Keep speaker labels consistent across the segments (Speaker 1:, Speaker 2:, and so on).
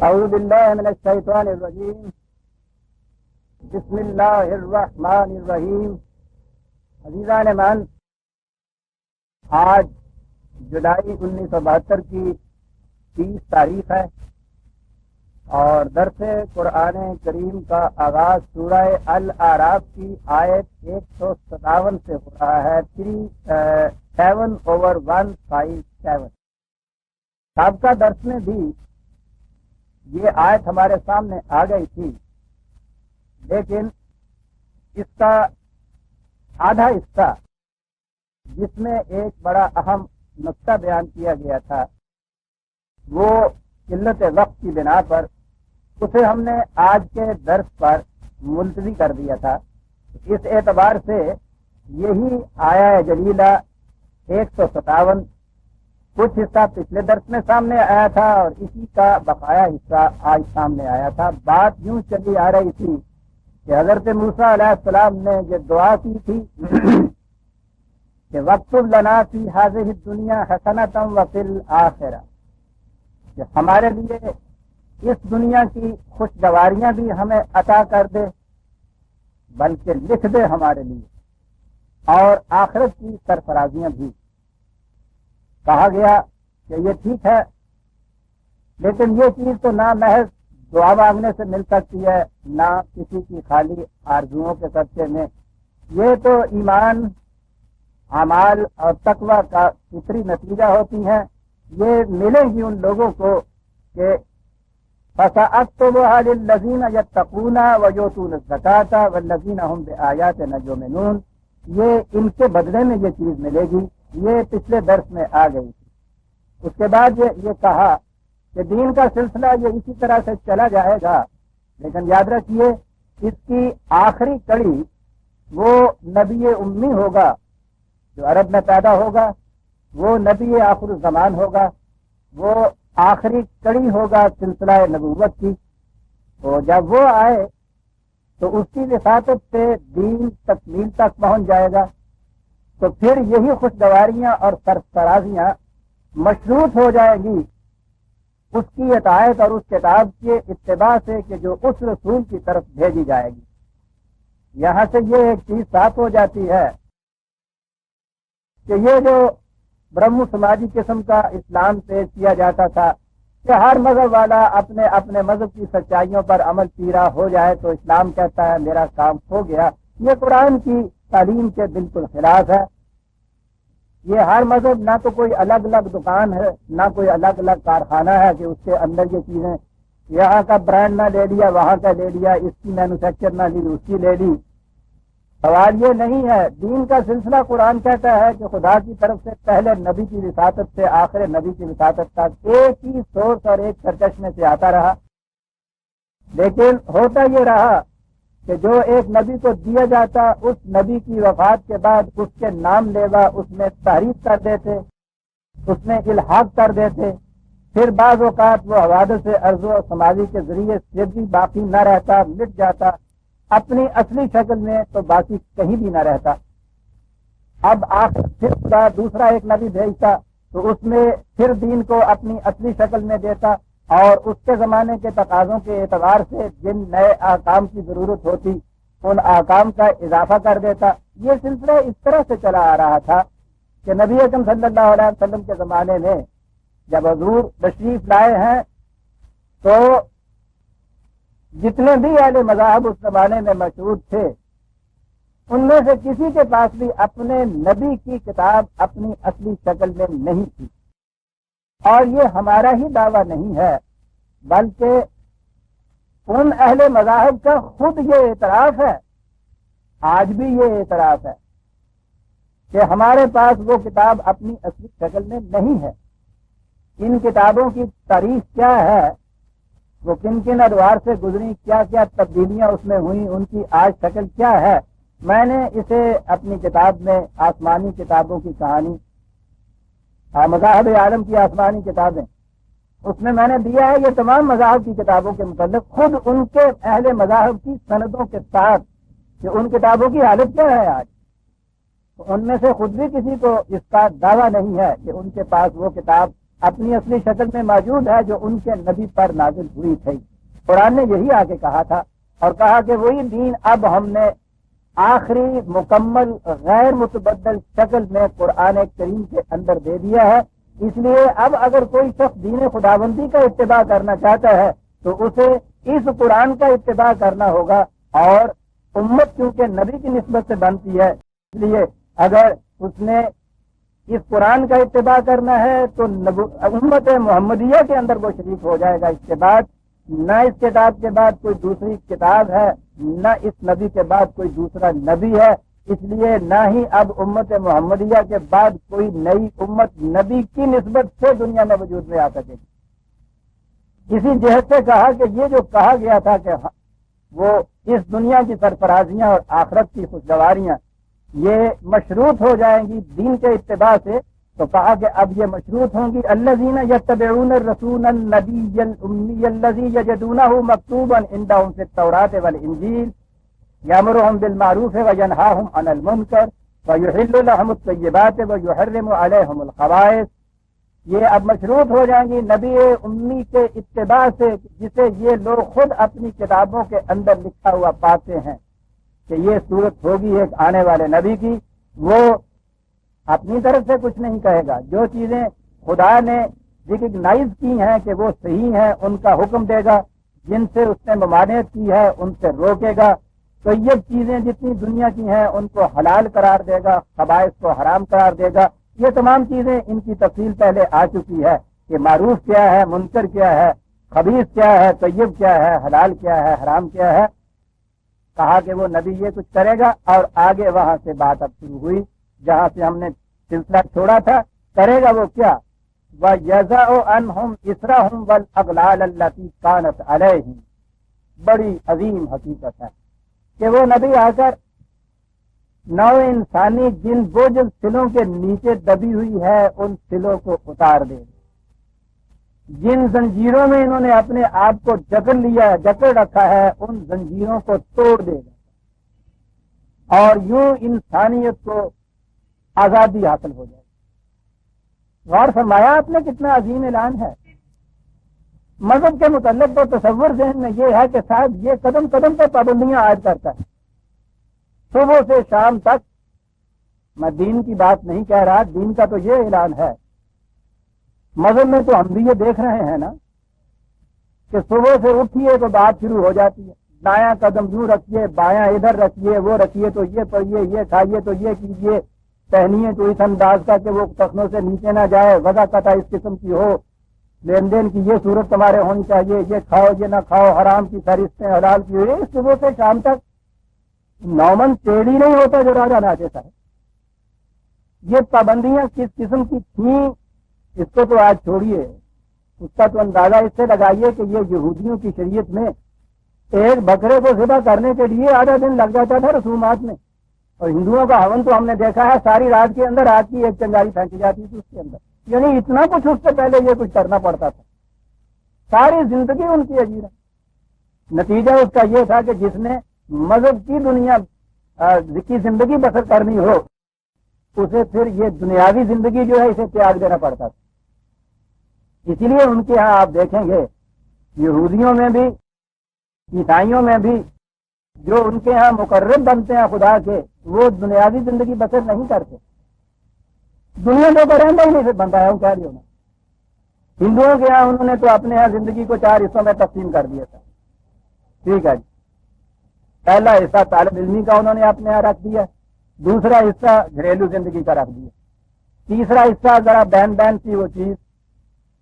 Speaker 1: اعوذ باللہ من الشیطان الرجیم بسم اللہ الرحمن الرحیم۔ عزیزان من، آج جولائی 1972 کی 30 تاریخ ہے اور درس قرآن کریم کا آغاز سورہ الاعراف کی آیت 157 سے ہو رہا ہے۔ 7/157۔ سابقہ درس میں بھی یہ آیت ہمارے سامنے آ گئی تھی، لیکن اس کا آدھا حصہ جس میں ایک بڑا اہم نقطہ بیان کیا گیا تھا، وہ قلت وقت کی بنا پر اسے ہم نے آج کے درس پر ملتوی کر دیا تھا۔ اس اعتبار سے یہی آیا جلیلہ 157 کچھ حصہ پچھلے درس میں سامنے آیا تھا اور اسی کا بقایا حصہ آج سامنے آیا تھا۔ بات یوں چلی آ رہی تھی کہ حضرت موسیٰ علیہ السلام نے یہ دعا کی تھی کہ وَاکْتُبْ لَنَا فِی هَذِهِ الدُّنْیَا حَسَنَةً وَفِی الْآخِرَةِ، کہ ہمارے لیے اس دنیا کی خوشگواریاں بھی ہمیں عطا کر دے، بلکہ لکھ دے ہمارے لیے، اور آخرت کی سرفرازیاں بھی۔ کہا گیا کہ یہ ٹھیک ہے، لیکن یہ چیز تو نہ محض دعا مانگنے سے مل سکتی ہے، نہ کسی کی خالی آرزوؤں کے صدقے میں۔ یہ تو ایمان، اعمال اور تقوی کا فطری نتیجہ ہوتی ہیں۔ یہ ملیں گی ان لوگوں کو کہ فَسَأَكْتُبُهَا لِلَّذِينَ يَتَّقُونَ وَيُؤْتُونَ الزَّكَاةَ وَالَّذِينَ هُمْ بِآيَاتِنَا يُؤْمِنُونَ۔ یہ ان کے بدلے میں یہ چیز ملے گی۔ یہ پچھلے درس میں آ گئی تھی۔ اس کے بعد یہ کہا کہ دین کا سلسلہ یہ اسی طرح سے چلا جائے گا، لیکن یاد رکھیے اس کی آخری کڑی وہ نبی امی ہوگا جو عرب میں پیدا ہوگا، وہ نبی آخر الزمان ہوگا، وہ آخری کڑی ہوگا سلسلہ نبوت کی۔ تو جب وہ آئے تو اس کی وساطت سے دین تکمیل تک پہنچ جائے گا، تو پھر یہی خوشگواریاں اور سرفرازیاں مشروط ہو جائے گی اس کی اطاعت اور اس کتاب کے اتباع سے کہ جو اس رسول کی طرف بھیجی جائے گی۔ یہاں سے یہ ایک چیز صاف ہو جاتی ہے کہ یہ جو برہم سماجی قسم کا اسلام پیش کیا جاتا تھا کہ ہر مذہب والا اپنے اپنے مذہب کی سچائیوں پر عمل پیرا ہو جائے تو اسلام کہتا ہے میرا کام ہو گیا، یہ قرآن کی تعلیم کے بالکل خلاف ہے۔ یہ ہر مذہب نہ تو کوئی الگ الگ دکان ہے، نہ کوئی الگ الگ کارخانہ ہے کہ اس کے اندر یہ چیزیں یہاں کا برانڈ نہ لے لیا، وہاں کا لے لیا، اس کی مینوفیکچر نہ لی، اس کی لے لی۔ سوال یہ نہیں ہے۔ دین کا سلسلہ قرآن کہتا ہے کہ خدا کی طرف سے پہلے نبی کی وساطت سے آخر نبی کی وساطت تک ایک ہی سورس اور ایک سرچشمے سے آتا رہا، لیکن ہوتا یہ رہا کہ جو ایک نبی کو دیا جاتا اس نبی کی وفات کے بعد اس کے نام لیوا اس میں تحریف کر دیتے، اس میں الحاق کر دیتے، پھر بعض اوقات وہ حوادث ارض و سماجی کے ذریعے سے بھی باقی نہ رہتا، مٹ جاتا، اپنی اصلی شکل میں تو باقی کہیں بھی نہ رہتا۔ اب آخر پھر خدا دوسرا ایک نبی بھیجتا تو اس میں پھر دین کو اپنی اصلی شکل میں دیتا اور اس کے زمانے کے تقاضوں کے اعتبار سے جن نئے احکام کی ضرورت ہوتی ان احکام کا اضافہ کر دیتا۔ یہ سلسلہ اس طرح سے چلا آ رہا تھا کہ نبی اکرم صلی اللہ علیہ وسلم کے زمانے میں جب حضور تشریف لائے ہیں تو جتنے بھی اہل مذاہب اس زمانے میں مشہور تھے ان میں سے کسی کے پاس بھی اپنے نبی کی کتاب اپنی اصلی شکل میں نہیں تھی۔ اور یہ ہمارا ہی دعویٰ نہیں ہے، بلکہ ان اہل مذاہب کا خود یہ اعتراف ہے، آج بھی یہ اعتراف ہے کہ ہمارے پاس وہ کتاب اپنی اصلی شکل میں نہیں ہے۔ ان کتابوں کی تاریخ کیا ہے، وہ کن کن ادوار سے گزری، کیا کیا تبدیلیاں اس میں ہوئیں، ان کی آج شکل کیا ہے، میں نے اسے اپنی کتاب میں آسمانی کتابوں کی کہانی، مذاہب عالم کی آسمانی کتابیں، اس میں نے دیا ہے یہ تمام مذاہب کی کتابوں کے متعلق خود ان کے اہل مذاہب کی سندوں کے ساتھ کہ ان کتابوں کی حالت کیا ہے آج۔ تو ان میں سے خود بھی کسی کو اس کا دعویٰ نہیں ہے کہ ان کے پاس وہ کتاب اپنی اصلی شکل میں موجود ہے جو ان کے نبی پر نازل ہوئی تھی۔ قرآن نے یہی آگے کہا تھا اور کہا کہ وہی دین اب ہم نے آخری مکمل غیر متبدل شکل میں قرآن کریم کے اندر دے دیا ہے۔ اس لیے اب اگر کوئی شخص دین خداوندی کا اتباع کرنا چاہتا ہے تو اسے اس قرآن کا اتباع کرنا ہوگا، اور امت کیونکہ نبی کی نسبت سے بنتی ہے، اس لیے اگر اس نے اس قرآن کا اتباع کرنا ہے تو امت محمدیہ کے اندر وہ شریک ہو جائے گا۔ اس کے بعد نہ اس کتاب کے بعد کوئی دوسری کتاب ہے، نہ اس نبی کے بعد کوئی دوسرا نبی ہے، اس لیے نہ ہی اب امت محمدیہ کے بعد کوئی نئی امت نبی کی نسبت سے دنیا میں وجود میں آ سکے گی۔ اسی جہت سے کہا کہ یہ جو کہا گیا تھا کہ وہ اس دنیا کی سرفرازیاں اور آخرت کی خوشگواریاں یہ مشروط ہو جائیں گی دین کے اتباع سے، تو کہا کہ اب یہ مشروط ہوں گی الذین یتبعون الرسول النبی الامی الذی یجدونہ مکتوبا عندہم فی التوراۃ والانجیل یامرہم بالمعروف وینہاہم عن المنکر ویحل لہم الطیبات ویحرم علیہم الخبائث۔ یہ اب مشروط ہو جائیں گی نبی امی کے اتباع سے، جسے یہ لوگ خود اپنی کتابوں کے اندر لکھا ہوا پاتے ہیں کہ یہ صورت ہوگی ایک آنے والے نبی کی۔ وہ اپنی طرف سے کچھ نہیں کہے گا، جو چیزیں خدا نے ریکگنائز کی ہیں کہ وہ صحیح ہیں ان کا حکم دے گا، جن سے اس نے ممانعت کی ہے ان سے روکے گا، طیب چیزیں جتنی دنیا کی ہیں ان کو حلال قرار دے گا، خبائث کو حرام قرار دے گا۔ یہ تمام چیزیں ان کی تفصیل پہلے آ چکی ہے کہ معروف کیا ہے، منکر کیا ہے، خبیث کیا ہے، طیب کیا ہے، حلال کیا ہے، حرام کیا ہے۔ کہا کہ وہ نبی یہ کچھ کرے گا، اور آگے وہاں سے بات اب شروع ہوئی جہاں سے ہم نے سلسلہ چھوڑا تھا۔ کرے گا وہ کیا؟ وَيَزَعُ عَنْهُمْ إِسْرَهُمْ وَالْأَغْلَالَ الَّتِي كَانَتْ عَلَيْهِمْ۔ بڑی عظیم حقیقت ہے کہ وہ نبی آ کر نو انسانی جن بوجھ سلوں کے نیچے دبی ہوئی ہے ان سلوں کو اتار دے گا، جن زنجیروں میں انہوں نے اپنے آپ کو جکڑ لیا ہے، جکڑ رکھا ہے، ان زنجیروں کو توڑ دے گا اور یوں انسانیت کو آزادی حاصل ہو جائے گی۔ غور فرمایا آپ نے کتنا عظیم اعلان ہے۔ مذہب کے متعلق تو تصور ذہن میں یہ ہے کہ صاحب یہ قدم قدم پہ پابندیاں عائد کرتا ہے، صبح سے شام تک۔ میں دین کی بات نہیں کہہ رہا، دین کا تو یہ اعلان ہے۔ مذہب میں تو ہم بھی یہ دیکھ رہے ہیں نا کہ صبح سے اٹھیے تو بات شروع ہو جاتی ہے، دایاں قدم یوں رکھیے، بایاں ادھر رکھیے، وہ رکھیے تو یہ پڑھیے، یہ کھائیے تو یہ کیجیے، پہنیے تو اس انداز کا کہ وہ ٹخنوں سے نیچے نہ جائے، وضع قطع اس قسم کی ہو، لین دین کی یہ صورت تمہارے ہونی چاہیے، یہ کھاؤ یہ نہ کھاؤ، حرام کی فہرستیں حلال کی ہوئی۔ صبح سے شام تک نومن ٹیڑھی نہیں ہوتا جو راجا ناچے ہے۔ یہ پابندیاں کس قسم کی تھیں اس کو تو آج چھوڑیے، اس کا تو اندازہ اس سے لگائیے کہ یہ یہودیوں کی شریعت میں ایک بکرے کو ذبح کرنے کے لیے آدھا دن لگ جاتا تھا رسومات میں، اور ہندوؤں کا ہون تو ہم نے دیکھا ہے ساری رات کے اندر آج کی ایک چنگاری پھینکی جاتی تھی اس کے اندر، یعنی اتنا کچھ اس سے پہلے یہ کچھ کرنا پڑتا تھا۔ ساری زندگی ان کی عجیب ہے۔ نتیجہ اس کا یہ تھا کہ جس نے مذہب کی دنیا کی زندگی بسر کرنی ہو اسے پھر یہ دنیاوی زندگی جو ہے اسے تیاگ دینا پڑتا تھا۔ اسی لیے ان کے ہاں آپ دیکھیں گے یہودیوں میں بھی عیسائیوں میں بھی جو ان کے ہاں مقرب بنتے ہیں خدا کے، وہ دنیاوی زندگی بسر نہیں کرتے، دنیا تو رہتا ہی نہیں بنتا ہے، وہ کہہ رہی ہونا۔ ہندوؤں کے ہاں انہوں نے تو اپنے ہاں زندگی کو 4 حصوں میں تقسیم کر دیا تھا، ٹھیک ہے جی۔ پہلا حصہ طالب علمی کا انہوں نے اپنے یہاں رکھ دیا، دوسرا حصہ گھریلو زندگی کا رکھ دیا، تیسرا حصہ ذرا بین بین سی وہ چیز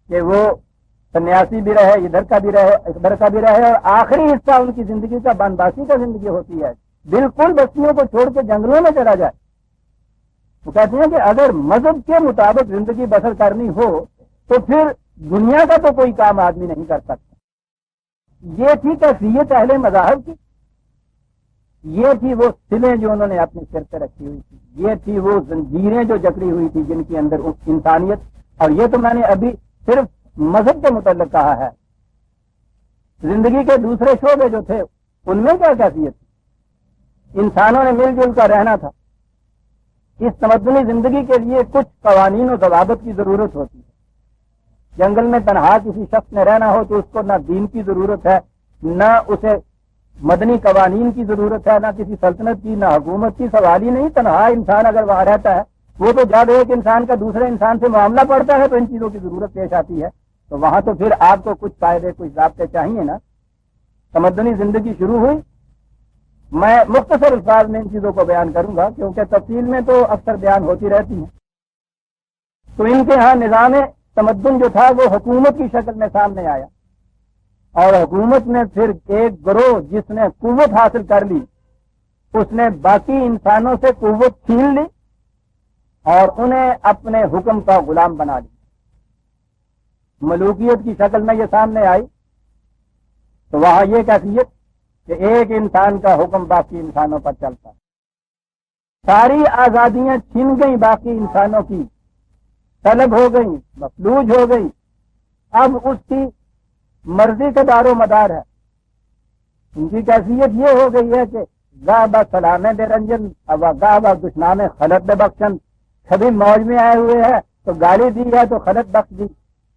Speaker 1: کہ وہ سنیاسی بھی رہے، ادھر کا بھی رہے ادھر کا بھی رہے، اور آخری حصہ ان کی زندگی کا بنباسی کا زندگی ہوتی ہے، بالکل بستیوں کو چھوڑ کے جنگلوں میں چلا جائے۔ وہ کہتے ہیں کہ اگر مذہب کے مطابق زندگی بسر کرنی ہو تو پھر دنیا کا تو کوئی کام آدمی نہیں کر سکتا۔ یہ تھی کیفیت اہل مذاہب کی، یہ تھی وہ سلیں جو انہوں نے اپنے سر پہ رکھی ہوئی تھی، یہ تھی وہ زنجیریں جو جکڑی ہوئی تھی جن کے اندر انسانیت۔ اور یہ تو میں نے ابھی صرف مذہب کے متعلق کہا ہے، زندگی کے دوسرے شعبے جو تھے ان میں کیا کیفیت تھی؟ انسانوں نے مل جل کر رہنا تھا۔ اس تمدنی زندگی کے لیے کچھ قوانین و ضوابط کی ضرورت ہوتی ہے، جنگل میں تنہا کسی شخص نے رہنا ہو تو اس کو نہ دین کی ضرورت ہے، نہ اسے مدنی قوانین کی ضرورت ہے، نہ کسی سلطنت کی، نہ حکومت کی. سوال ہی نہیں. تنہا انسان اگر وہاں رہتا ہے، وہ تو جب ایک انسان کا دوسرے انسان سے معاملہ پڑتا ہے تو ان چیزوں کی ضرورت پیش آتی ہے. تو وہاں تو پھر آپ کو کچھ قاعدے کچھ ضابطے چاہیے نا. تمدنی زندگی شروع ہوئی. میں مختصر الفاظ میں ان چیزوں کو بیان کروں گا کیونکہ تفصیل میں تو اکثر بیان ہوتی رہتی ہیں. تو ان کے ہاں نظام تمدن جو تھا وہ حکومت کی شکل میں سامنے آیا، اور حکومت میں پھر ایک گروہ جس نے قوت حاصل کر لی، اس نے باقی انسانوں سے قوت چھین لی اور انہیں اپنے حکم کا غلام بنا لی. ملوکیت کی شکل میں یہ سامنے آئی. تو وہاں یہ کیفیت کہ ایک انسان کا حکم باقی انسانوں پر چلتا ہے. ساری آزادیاں چھن گئیں باقی انسانوں کی، طلب ہو گئی، مفلوج ہو گئی. اب اس کی مرضی کا دار و مدار ہے. ان کی کیفیت یہ ہو گئی ہے کہ گاہ با سلام بے رنجن اب گاہ با دشنام خلط بے بخشن. کبھی موج میں آئے ہوئے ہیں تو گالی دی ہے تو خلط بخش دی،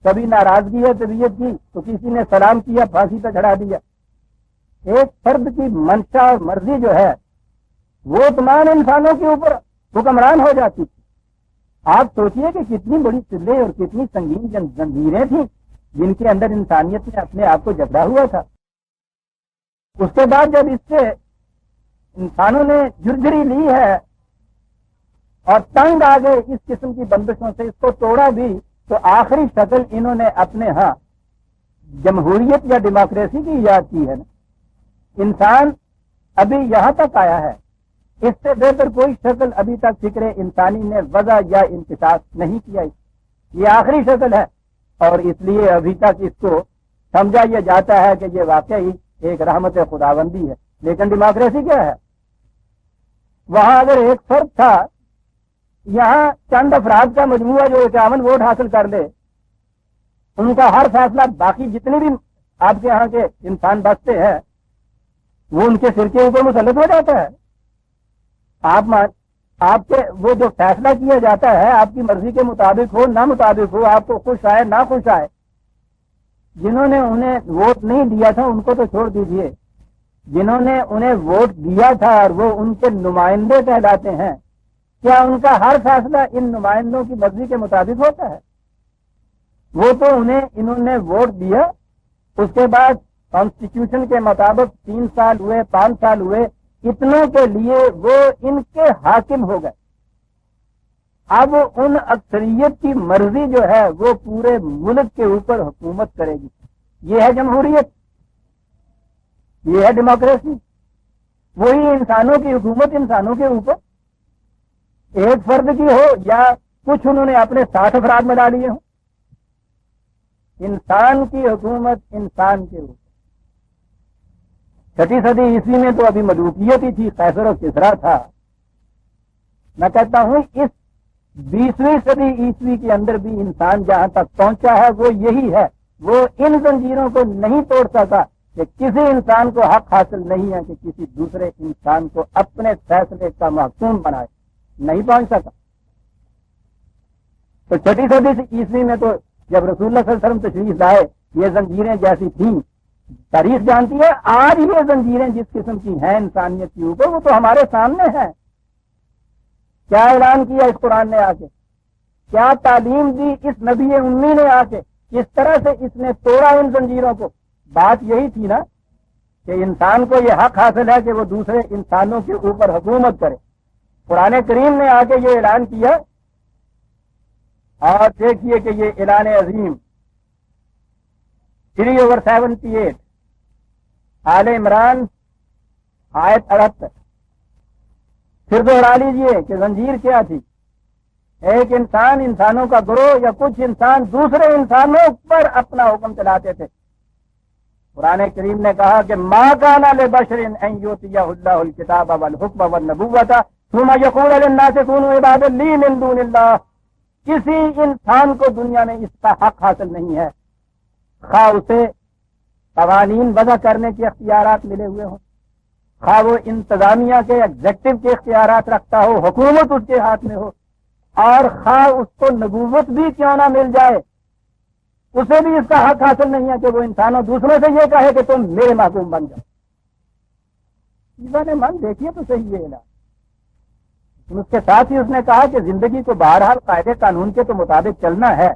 Speaker 1: کبھی ناراضگی ہے طبیعت کی تو کسی نے سلام کیا پھانسی پہ چڑھا دیا. ایک فرد کی منشا اور مرضی جو ہے وہ تمام انسانوں کے اوپر حکمران ہو جاتی تھی. آپ سوچئے کہ کتنی بڑی سلے اور کتنی سنگین زنجیریں تھیں جن کے اندر انسانیت نے اپنے آپ کو جکڑا ہوا تھا. اس کے بعد جب اس سے انسانوں نے جرجری لی ہے اور تنگ آ گئے اس قسم کی بندشوں سے، اس کو توڑا بھی، تو آخری شکل انہوں نے اپنے ہاں جمہوریت یا ڈیموکریسی کی ایجاد کی ہے. انسان ابھی یہاں تک آیا ہے، اس سے بہتر کوئی شکل ابھی تک فکر انسانی نے وضع یا انکشاف نہیں کیا. یہ آخری شکل ہے اور اس لیے ابھی تک اس کو سمجھا یہ جاتا ہے کہ یہ واقعی ایک رحمت خداوندی ہے. لیکن ڈیموکریسی کیا ہے؟ وہاں اگر ایک فرد تھا، یہاں چند افراد کا مجموعہ جو 51 ووٹ حاصل کر لے، ان کا ہر فیصلہ باقی جتنے بھی آپ کے یہاں کے انسان بستے ہیں وہ ان کے سر کے اوپر مسلط ہو جاتا ہے. آپ کے وہ جو فیصلہ کیا جاتا ہے آپ کی مرضی کے مطابق ہو نہ مطابق ہو، آپ کو خوش آئے نہ خوش آئے، جنہوں نے انہیں ووٹ نہیں دیا تھا ان کو تو چھوڑ دیجئے، جنہوں نے انہیں ووٹ دیا تھا اور وہ ان کے نمائندے کہلاتے ہیں، کیا ان کا ہر فیصلہ ان نمائندوں کی مرضی کے مطابق ہوتا ہے؟ وہ تو انہوں نے ووٹ دیا، اس کے بعد کانسٹیٹیوشن کے مطابق 3 سال ہوئے، 5 سال ہوئے، اتنوں کے لیے وہ ان کے حاکم ہو گئے. اب ان اکثریت کی مرضی جو ہے وہ پورے ملک کے اوپر حکومت کرے گی. یہ ہے جمہوریت، یہ ہے ڈیموکریسی. وہی انسانوں کی حکومت انسانوں کے اوپر، ایک فرد کی ہو یا کچھ انہوں نے اپنے 60 افراد ملا لیے ہوں. انسان کی حکومت انسان کے اوپر. 6 صدی عیسوی میں تو ابھی ملوکیت ہی تھی، قیصر و کسریٰ تھا. میں کہتا ہوں اس 20ویں صدی عیسوی کے اندر بھی انسان جہاں تک پہنچا ہے وہ یہی ہے. وہ ان زنجیروں کو نہیں توڑ سکا کہ کسی انسان کو حق حاصل نہیں ہے کہ کسی دوسرے انسان کو اپنے فیصلے کا محکوم بنائے. نہیں پہنچ سکا. تو 6 صدی عیسوی میں تو جب رسول اللہ صلی اللہ علیہ وسلم تشریف لائے یہ زنجیریں جیسی تھیں. تاریخ جانتی ہے آج یہ زنجیریں جس قسم کی ہیں انسانیت کے اوپر وہ تو ہمارے سامنے ہیں. کیا اعلان کیا اس قرآن نے آ کے، کیا تعلیم دی اس نبی امی نے آ کے، کس طرح سے اس نے توڑا ان زنجیروں کو. بات یہی تھی نا کہ انسان کو یہ حق حاصل ہے کہ وہ دوسرے انسانوں کے اوپر حکومت کرے. قرآن کریم نے آ کے یہ اعلان کیا اور دیکھیے کہ یہ اعلان عظیم 3/78 آل عمران آیت 78. پھر دوہرا لیجئے کہ زنجیر کیا تھی. ایک انسان، انسانوں کا گروہ یا کچھ انسان دوسرے انسانوں پر اپنا حکم چلاتے تھے. قرآن کریم نے کہا کہ ما کان لبشر ان یؤتیہ اللہ الکتاب والحکم والنبوۃ ثم یقول للناس کونوا عبادا لی من دون اللہ. کسی انسان کو دنیا میں اس کا حق حاصل نہیں ہے، خواہ اسے قوانین وضع کرنے کے اختیارات ملے ہوئے ہوں، خواہ وہ انتظامیہ کے ایگزیکٹو کے اختیارات رکھتا ہو، حکومت اس کے ہاتھ میں ہو، اور خواہ اس کو نبوت بھی کیوں نہ مل جائے اسے بھی اس کا حق حاصل نہیں ہے کہ وہ انسانوں دوسروں سے یہ کہے کہ تم میرے محکوم بن جاؤ. نے من دیکھیے تو صحیح یہ علاج. اس کے ساتھ ہی اس نے کہا کہ زندگی کو بہرحال قاعدے قانون کے تو مطابق چلنا ہے.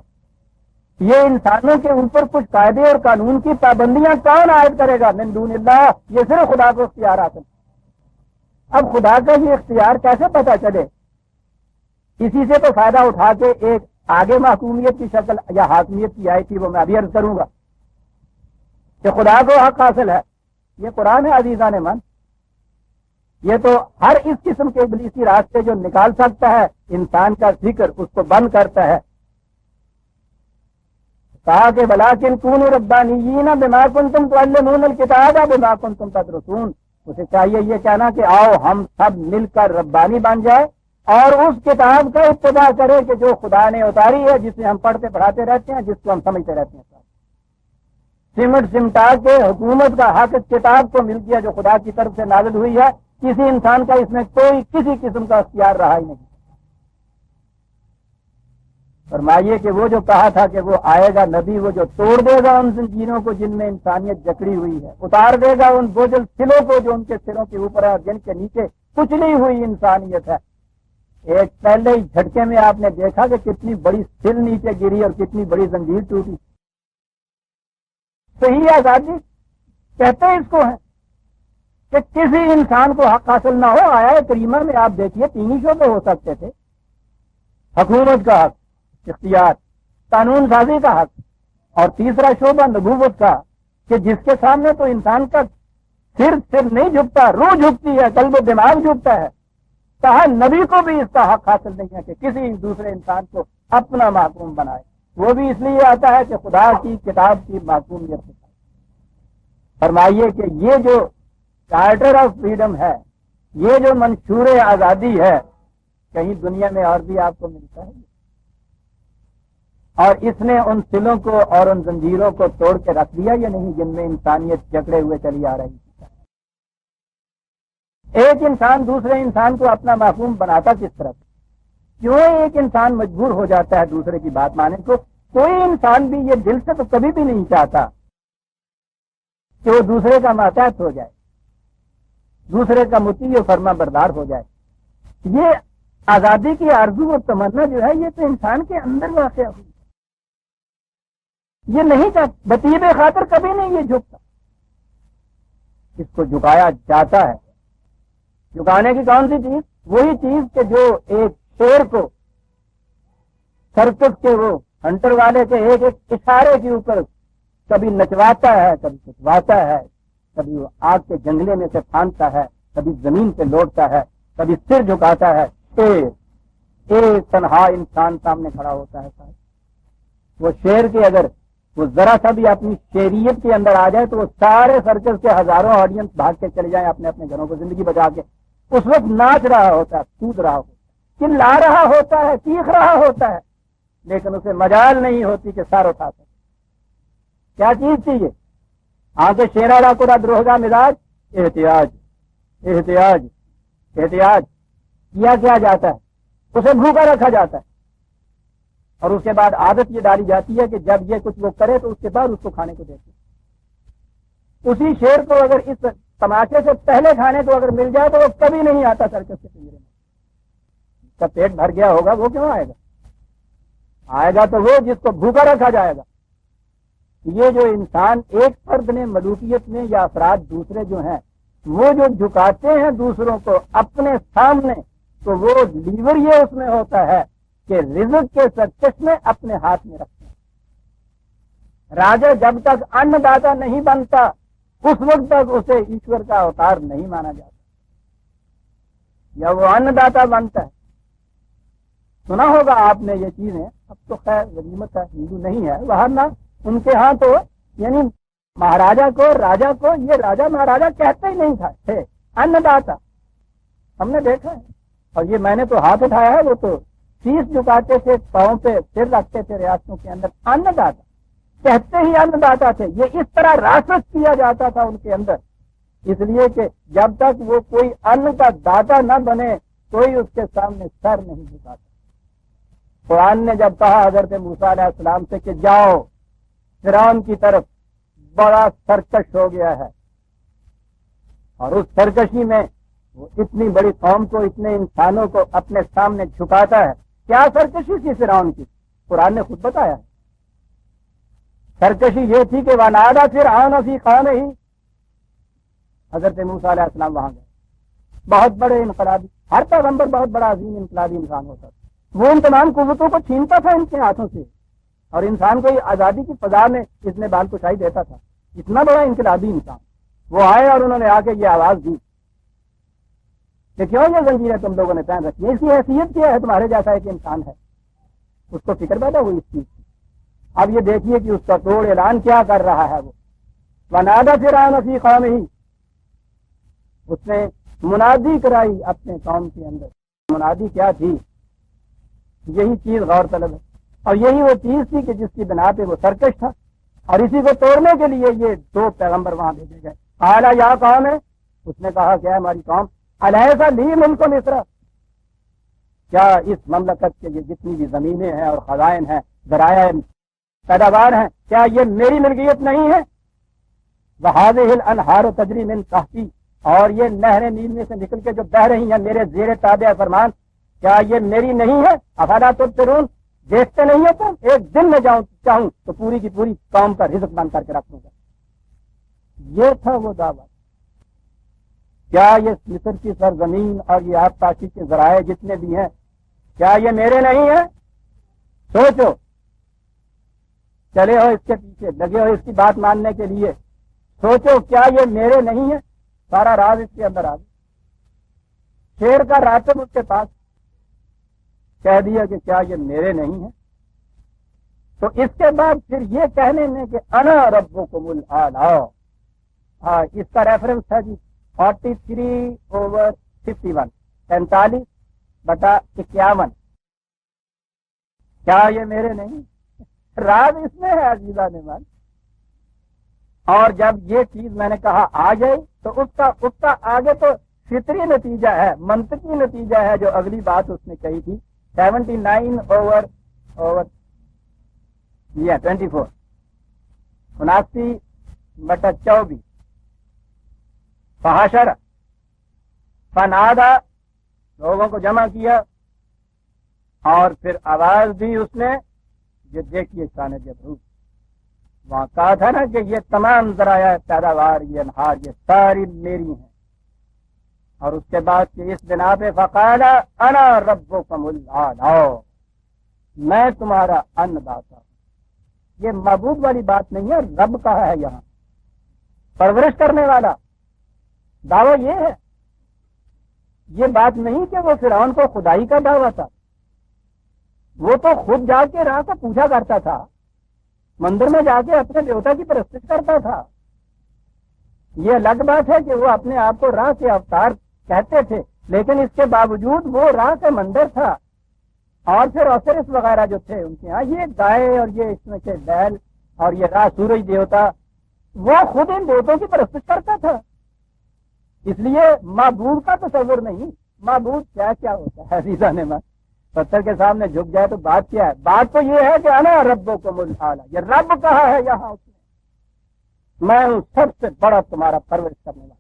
Speaker 1: یہ انسانوں کے اوپر کچھ قاعدے اور قانون کی پابندیاں کون عائد کرے گا؟ من دون اللہ. یہ صرف خدا کو اختیار حاصل. اب خدا کا یہ اختیار کیسے پتہ چلے؟ اسی سے تو فائدہ اٹھا کے ایک آگے محکومیت کی شکل یا حاکمیت کی آئی تھی، وہ میں ابھی عرض کروں گا کہ خدا کو حق حاصل ہے. یہ قرآن ہے عزیزان من. یہ تو ہر اس قسم کے ابلیسی راستے جو نکال سکتا ہے انسان کا ذکر اس کو بند کرتا ہے. کہا کہ ولیکن کونوا ربانیین بما کنتم تعلمون الکتاب بما کنتم تدرسون. اسے چاہیے یہ کہنا کہ آؤ ہم سب مل کر ربانی بن جائے اور اس کتاب کا اتباع کرے کہ جو خدا نے اتاری ہے، جسے ہم پڑھتے پڑھاتے رہتے ہیں، جس کو ہم سمجھتے رہتے ہیں. سمٹ سمٹا کے حکومت کا حق اس کتاب کو مل گیا جو خدا کی طرف سے نازل ہوئی ہے. کسی انسان کا اس میں کوئی کسی قسم کا اختیار رہا ہی نہیں. فرمائیے کہ وہ جو کہا تھا کہ وہ آئے گا نبی، وہ جو توڑ دے گا ان زنجیروں کو جن میں انسانیت جکڑی ہوئی ہے، اتار دے گا ان بوجھل سلوں کو جو ان کے سروں کے اوپر ہے اور جن کے نیچے کچلی ہوئی انسانیت ہے. ایک پہلے ہی جھٹکے میں آپ نے دیکھا کہ کتنی بڑی سل نیچے گری اور کتنی بڑی زنجیر ٹوٹی. صحیح آزادی کہتے اس کو ہے کہ کسی انسان کو حق حاصل نہ ہو. آیا کریمہ میں آپ دیکھیے 3 ہی شعبے ہو سکتے تھے: حکومت کا حق، اختیار، قانون سازی کا حق، اور تیسرا شعبہ نبوت کا کہ جس کے سامنے تو انسان کا سر نہیں جھکتا، روح جھکتی ہے، قلب و دماغ جھکتا ہے. کہا نبی کو بھی اس کا حق حاصل نہیں ہے کہ کسی دوسرے انسان کو اپنا محکوم بنائے. وہ بھی اس لیے آتا ہے کہ خدا کی کتاب کی محکومیت ہے. فرمائیے کہ یہ جو چارٹر آف فریڈم ہے، یہ جو منشور آزادی ہے، کہیں دنیا میں اور بھی آپ کو ملتا ہے؟ اور اس نے ان سلوں کو اور ان زنجیروں کو توڑ کے رکھ دیا یا نہیں جن میں انسانیت جکڑے ہوئے چلی آ رہی ہے. ایک انسان دوسرے انسان کو اپنا محکوم بناتا کس طرح؟ کیوں ایک انسان مجبور ہو جاتا ہے دوسرے کی بات ماننے کو؟ کوئی انسان بھی یہ دل سے تو کبھی بھی نہیں چاہتا کہ وہ دوسرے کا ماتحت ہو جائے، دوسرے کا مطیع و فرما بردار ہو جائے. یہ آزادی کی آرزو و تمنا جو ہے یہ تو انسان کے اندر واقع ہوئی. یہ نہیں چاہتا، بطیب خاطر کبھی نہیں یہ جھکتا. اس کو جھکایا جاتا ہے. جھکانے کی کون سی چیز؟ وہی چیز کہ جو ایک شیر کو سرکس کے وہ ہنٹر والے کے ایک ایک اشارے کے اوپر کبھی نچواتا ہے، کبھی کچواتا ہے، کبھی وہ آگ کے جنگلے میں سے پھاندتا ہے، کبھی زمین پہ لوٹتا ہے، کبھی سر جھکاتا ہے. شیر ایک تنہا انسان سامنے کھڑا ہوتا ہے. وہ شیر کے اگر وہ ذرا سا بھی اپنی شیریت کے اندر آ جائے تو وہ سارے سرکس کے ہزاروں آڈینس بھاگ کے چلے جائیں اپنے اپنے گھروں کو زندگی بچا کے. اس وقت ناچ رہا ہوتا ہے، کود رہا ہوتا ہے، چلا رہا ہوتا ہے، چیخ رہا ہوتا ہے، لیکن اسے مجال نہیں ہوتی کہ سار اٹھا سکے. کیا چیز تھی یہ؟ آگے شیرا کو دروہگا مزاج، احتیاج احتیاج احتیاج کیا جاتا ہے. اسے بھوکا رکھا جاتا ہے اور اس کے بعد عادت یہ ڈالی جاتی ہے کہ جب یہ کچھ وہ کرے تو اس کے بعد اس کو کھانے کو دیتے. اسی شیر کو اگر اس تماشے سے پہلے کھانے کو اگر مل جائے تو وہ کبھی نہیں آتا سرکس کے پنجرے میں. اس کا پیٹ بھر گیا ہوگا، وہ کیوں آئے گا؟ آئے گا تو وہ جس کو بھوکا رکھا جائے گا. یہ جو انسان ایک فرد نے ملوکیت میں یا افراد دوسرے جو ہیں وہ جو جھکاتے ہیں دوسروں کو اپنے سامنے، تو وہ لیور یہ اس میں ہوتا ہے کہ رزق کے سرکش میں اپنے ہاتھ میں رکھتے ہیں. راجا جب تک ان داتا نہیں بنتا اس وقت تک اسے ایشور کا اوتار نہیں مانا جاتا. یا وہ ان داتا بنتا ہے. سنا ہوگا آپ نے یہ چیزیں، اب تو خیر غنیمت ہے ہندو نہیں ہے وہاں نہ، ان کے ہاں تو یعنی مہاراجا کو راجا کو یہ راجا مہاراجا کہتے ہی نہیں تھے، ان داتا. ہم نے دیکھا ہے اور یہ میں نے تو ہاتھ اٹھایا ہے. وہ تو شیش جھکاتے تھے، پاؤں پہ سر رکھتے تھے ریاستوں کے اندر. ان داتا کہتے ہی ان داتا تھے. یہ اس طرح راسخ کیا جاتا تھا ان کے اندر، اس لیے کہ جب تک وہ کوئی ان کا داتا نہ بنے کوئی اس کے سامنے سر نہیں جھکاتا. قرآن نے جب کہا حضرت موسیٰ علیہ السلام سے کہ جاؤ فرعون کی طرف بڑا سرکش ہو گیا ہے، اور اس سرکشی میں وہ اتنی بڑی قوم کو، اتنے انسانوں کو اپنے سامنے جھکاتا ہے۔ کیا سرکشی تھی فرعون کی؟ قرآن نے خود بتایا ہے۔ سرکشی یہ تھی کہ وَنَادَى فِرْعَوْنُ فِي قَوْمِهِ، حضرت موسیٰ علیہ السلام وہاں گئے، بہت بڑے انقلابی، ہر پیغمبر بہت بڑا عظیم انقلابی انسان ہوتا تھا، وہ ان تمام قوتوں کو چھینتا تھا ان کے ہاتھوں سے، اور انسان کو یہ آزادی کی فضا میں اس نے بال کشائی دیتا تھا۔ اتنا بڑا انقلابی انسان وہ آئے اور انہوں نے آ کے یہ آواز دی کہ کیوں یہ زنجیریں تم لوگوں نے پہن رکھی ہے، اس کی حیثیت کیا ہے، تمہارے جیسا ایک انسان ہے۔ اس کو فکر پیدا ہوئی اس چیز کی۔ اب یہ دیکھیے کہ اس کا توڑ اعلان کیا کر رہا ہے وہ، وَنَادَى فِرْعَوْنُ فِي قَوْمِهِ، اس نے منادی کرائی اپنے قوم کے اندر۔ منادی کیا تھی؟ یہی چیز غور طلب ہے، اور یہی وہ چیز تھی کہ جس کی بنا پہ وہ سرکش تھا، اور اسی کو توڑنے کے لیے یہ دو پیغمبر وہاں بھیجے گئے۔ قَالَ يَا قَوْمِ، اس نے کہا کیا ہماری قوم، أَلَيْسَ لِي مُلْكُ مِصْرَ، کیا اس مملکت کے یہ جتنی بھی زمینیں ہیں اور خزائن ہیں، ذرائع پیداوار ہیں، کیا یہ میری ملکیت نہیں ہے؟ وَهَذِهِ الْأَنْهَارُ تَجْرِي مِن تَحْتِي، اور یہ نہریں نیل میں سے نکل کے جو بہ رہی ہیں میرے زیر تابع فرمان، کیا یہ میری نہیں ہے؟ افلا تبصرون، دیکھتے نہیں ہو تم؟ ایک دن میں چاہوں تو پوری کی پوری قوم کا رزق بند کر کے رکھ دوں گا۔ یہ تھا وہ دعویٰ۔ کیا یہ مصر کی سرزمین اور یہ آبپاشی کے ذرائع جتنے بھی ہیں، کیا یہ میرے نہیں ہیں؟ سوچو، چلے ہو اس کے پیچھے، لگے ہو اس کی بات ماننے کے لیے، سوچو کیا یہ میرے نہیں ہیں؟ سارا راز اس کے اندر آ گیا۔ شیر کا راتب اس کے پاس، کہہ دیا کہ کیا یہ میرے نہیں ہیں؟ تو اس کے بعد پھر یہ کہنے میں کہ انا ربکم الاعلی، اس کا ریفرنس ہے جی 43/51، 45/51۔ کیا یہ میرے نہیں؟ راز اس میں ہے عزیزان مان۔ اور جب یہ چیز میں نے کہا آ گئی تو اس کا آگے تو فطری نتیجہ ہے، منطقی نتیجہ ہے جو اگلی بات اس نے کہی تھی 79/24، 79/24، فحشر فنادا، لوگوں کو جمع کیا اور پھر آواز دی اس نے، یہ دیکھیے شان جبروت، وہاں کہا تھا نا کہ یہ تمام ذرائع پیداوار، یہ انہار، یہ ساری میری ہیں، اور اس کے بعد کہ اس بنا پہ فقال انا ربکم الاعلی، میں تمہارا ان داتا ہوں۔ یہ معبود والی بات نہیں ہے، رب کہا ہے یہاں، پرورش کرنے والا۔ دعویٰ یہ ہے، یہ بات نہیں کہ وہ فرعون کو خدائی کا دعویٰ تھا، وہ تو خود جا کے راہ کو پوچھا کرتا تھا، مندر میں جا کے اپنے دیوتا کی پرستش کرتا تھا۔ یہ الگ بات ہے کہ وہ اپنے آپ کو راہ کے اوتار کہتے تھے، لیکن اس کے باوجود وہ راہ کا مندر تھا، اور پھر اوسرس وغیرہ جو تھے ان کے ہاں، یہ گائے اور یہ اس میں سے بیل اور یہ راہ سورج دیوتا، وہ خود ان دیوتوں کی پرستش کرتا تھا۔ اس لیے معبود کا تصور نہیں، معبود کیا کیا ہوتا ہے عزیزان مان، پتھر کے سامنے جھک جائے تو بات کیا ہے؟ بات تو یہ ہے کہ انا ربکم الاعلی، یہ رب کہا ہے یہاں اس نے، میں ہوں سب سے بڑا تمہارا پرورش کرنے والا،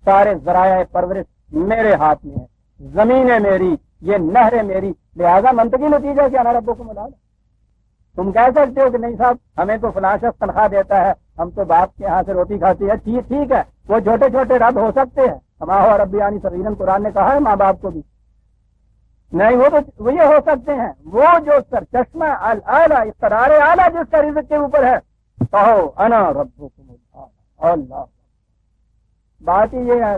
Speaker 1: سارے ذرائع پرورش میرے ہاتھ میں ہے، زمینیں میری، یہ نہریں میری، لہذا منطقی نتیجہ کہ انا ربکم الاعلی۔ تم کہہ سکتے ہو کہ نہیں صاحب ہمیں تو فلاں شخص تنخواہ دیتا ہے، ہم تو باپ کے یہاں سے روٹی کھاتے ہیں، ٹھیک ہے، وہ چھوٹے چھوٹے رب ہو سکتے ہیں، ہمارا ربیانی صغیرن قرآن نے کہا ہے ماں باپ کو بھی نہیں، وہ تو وہ یہ ہو سکتے ہیں، وہ جو سرچشمہ الاعلی، اقتدار اعلیٰ جس کا رزق کے اوپر ہے، کہو انا ربکم الاعلی۔ اللہ، بات ہی یہ ہے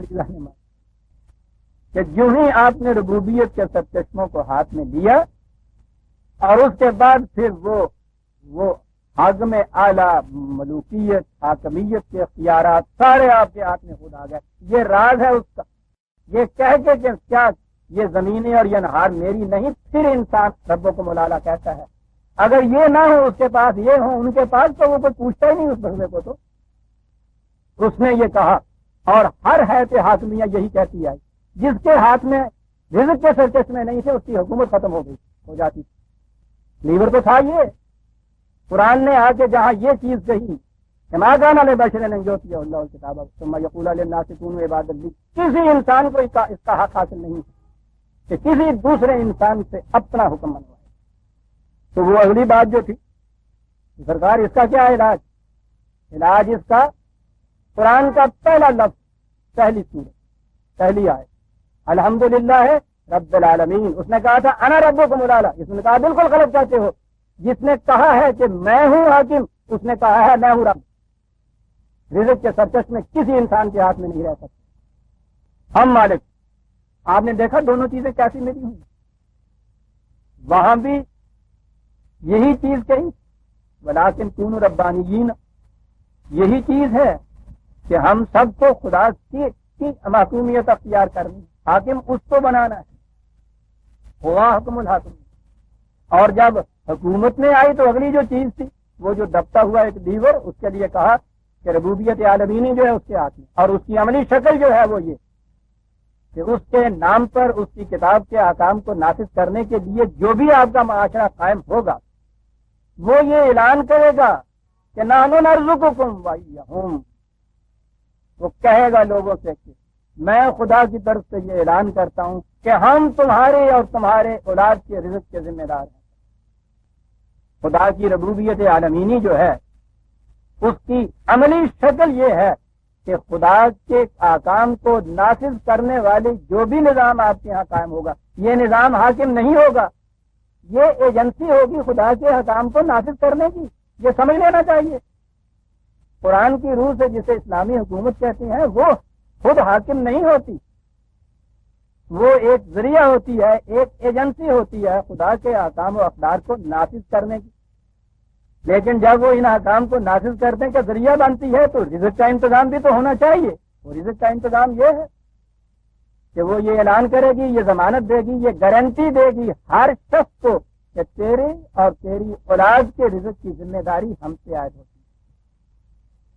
Speaker 1: کہ جو ہی آپ نے ربوبیت کے سرچشموں کو ہاتھ میں لیا اور اس کے بعد پھر وہ حاکم اعلیٰ، ملوکیت، حاکمیت کے اختیارات سارے آپ کے ہاتھ میں خود آ گئے۔ یہ راز ہے اس کا، یہ کہہ کے کہ کیا یہ زمینیں اور یہ انہار میری نہیں، پھر انسان ربکم الاعلی کہتا ہے۔ اگر یہ نہ ہو اس کے پاس، یہ ہو ان کے پاس، تو وہ کوئی پوچھتا ہی نہیں اس بندے کو۔ تو اس نے یہ کہا، اور ہر حیث حاکمیہ یہی کہتی ہے، جس کے ہاتھ میں رزق کے سرچشمے نہیں تھے اس کی حکومت ختم ہو گئی، ہو جاتی۔ لیور تو تھا یہ قرآن نے آ کے جہاں یہ چیز کہی کہ ما کان لبشر ان یؤتیہ اللہ الکتاب ثم یقول للناس کونوا عبادا لی، کسی انسان کو اس کا حق حاصل نہیں کہ کسی دوسرے انسان سے اپنا حکم منوائے۔ تو وہ اگلی بات جو تھی سرکار، اس کا کیا علاج؟ علاج اس کا قرآن کا پہلا لفظ، پہلی سورت، پہلی آیت الحمدللہ ہے رب العالمین۔ اس نے کہا تھا انا ربکم الاعلی، اس نے کہا بالکل غلط کہتے ہو، جس نے کہا ہے کہ میں ہوں حاکم اس نے کہا ہے میں ہوں رب۔ رزق کے سرچشمے کسی انسان کے ہاتھ میں نہیں رہ سکتے، ہم مالک۔ آپ نے دیکھا دونوں چیزیں کیسی ملی ہوئی، وہاں بھی یہی چیز کہی ولکن کونوا ربانیین، یہی چیز ہے کہ ہم سب کو خدا کی محکومیت اختیار کرنی، حاکم اس کو بنانا ہے، ہوا حکم الحاکم۔ اور جب حکومت میں آئی تو اگلی جو چیز تھی وہ جو دبتا ہوا ایک دیور، اس کے لیے کہا کہ ربوبیت عالمینی جو ہے اس کے ہاتھ میں، اور اس کی عملی شکل جو ہے وہ یہ کہ اس کے نام پر اس کی کتاب کے احکام کو نافذ کرنے کے لیے جو بھی آپ کا معاشرہ قائم ہوگا وہ یہ اعلان کرے گا کہ نحن نرزقکم وایہم، وہ کہے گا لوگوں سے کہ میں خدا کی طرف سے یہ اعلان کرتا ہوں کہ ہم تمہارے اور تمہارے اولاد کے رزق کے ذمہ دار ہیں۔ خدا کی ربوبیت عالمینی جو ہے اس کی عملی شکل یہ ہے کہ خدا کے احکام کو نافذ کرنے والے جو بھی نظام آپ کے یہاں قائم ہوگا، یہ نظام حاکم نہیں ہوگا، یہ ایجنسی ہوگی خدا کے احکام کو نافذ کرنے کی، یہ سمجھ لینا چاہیے۔ قرآن کی روح سے جسے اسلامی حکومت کہتے ہیں وہ خود حاکم نہیں ہوتی، وہ ایک ذریعہ ہوتی ہے، ایک ایجنسی ہوتی ہے خدا کے احکام و اقدار کو نافذ کرنے کی۔ لیکن جب وہ ان احکام کو نافذ کرنے کا ذریعہ بنتی ہے تو رزق کا انتظام بھی تو ہونا چاہیے۔ وہ رزق کا انتظام یہ ہے کہ وہ یہ اعلان کرے گی، یہ ضمانت دے گی، یہ گارنٹی دے گی ہر شخص کو کہ تیرے اور تیری اولاد کے رزق کی ذمہ داری ہم سے عائد ہوتی ہے۔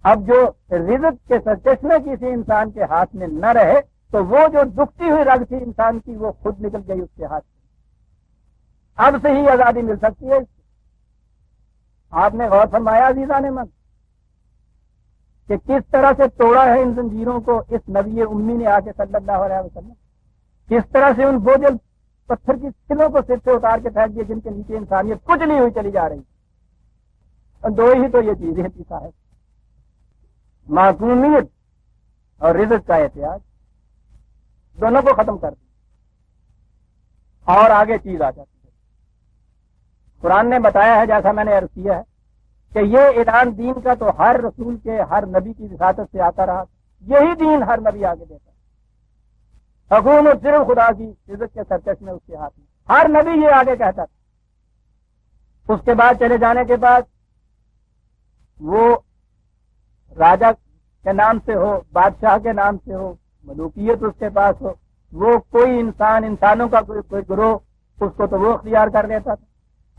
Speaker 1: اب جو رزق کے سرچشمے کسی انسان کے ہاتھ میں نہ رہے تو وہ جو دکھتی ہوئی رگ تھی انسان کی وہ خود نکل گئی اس کے ہاتھ سے، اب سے ہی آزادی مل سکتی ہے۔ آپ نے غور فرمایا عزیزان من کہ کس طرح سے توڑا ہے ان زنجیروں کو اس نبی امی نے آ کے صلی اللہ علیہ وسلم، کس طرح سے ان بوجھل پتھر کی سلوں کو سر سے اتار کے پھینک دیا جن کے نیچے انسانیت کچھ نہیں ہوئی چلی جا رہی۔ اور دو ہی تو یہ چیزیں تھی صاحب، معصومیت اور رزق کا احتیاج، دونوں کو ختم کر دیا اور آگے چیز آ جاتی ہے۔ قرآن نے بتایا ہے جیسا میں نے عرض کیا ہے کہ یہ اعلان دین کا تو ہر رسول کے ہر نبی کی وساطت سے آتا رہا، یہی دین ہر نبی آگے دیتا ہے۔ حکومت صرف خدا کی رزق کے سرچشمے اس کے ہاتھ میں، ہر نبی یہ آگے کہتا تھا۔ اس کے بعد چلے جانے کے بعد وہ راجا کے نام سے ہو، بادشاہ کے نام سے ہو، ملوکیت اس کے پاس ہو، وہ کوئی انسانوں کا کوئی گروہ اس کو تو وہ اختیار کر لیتا تھا۔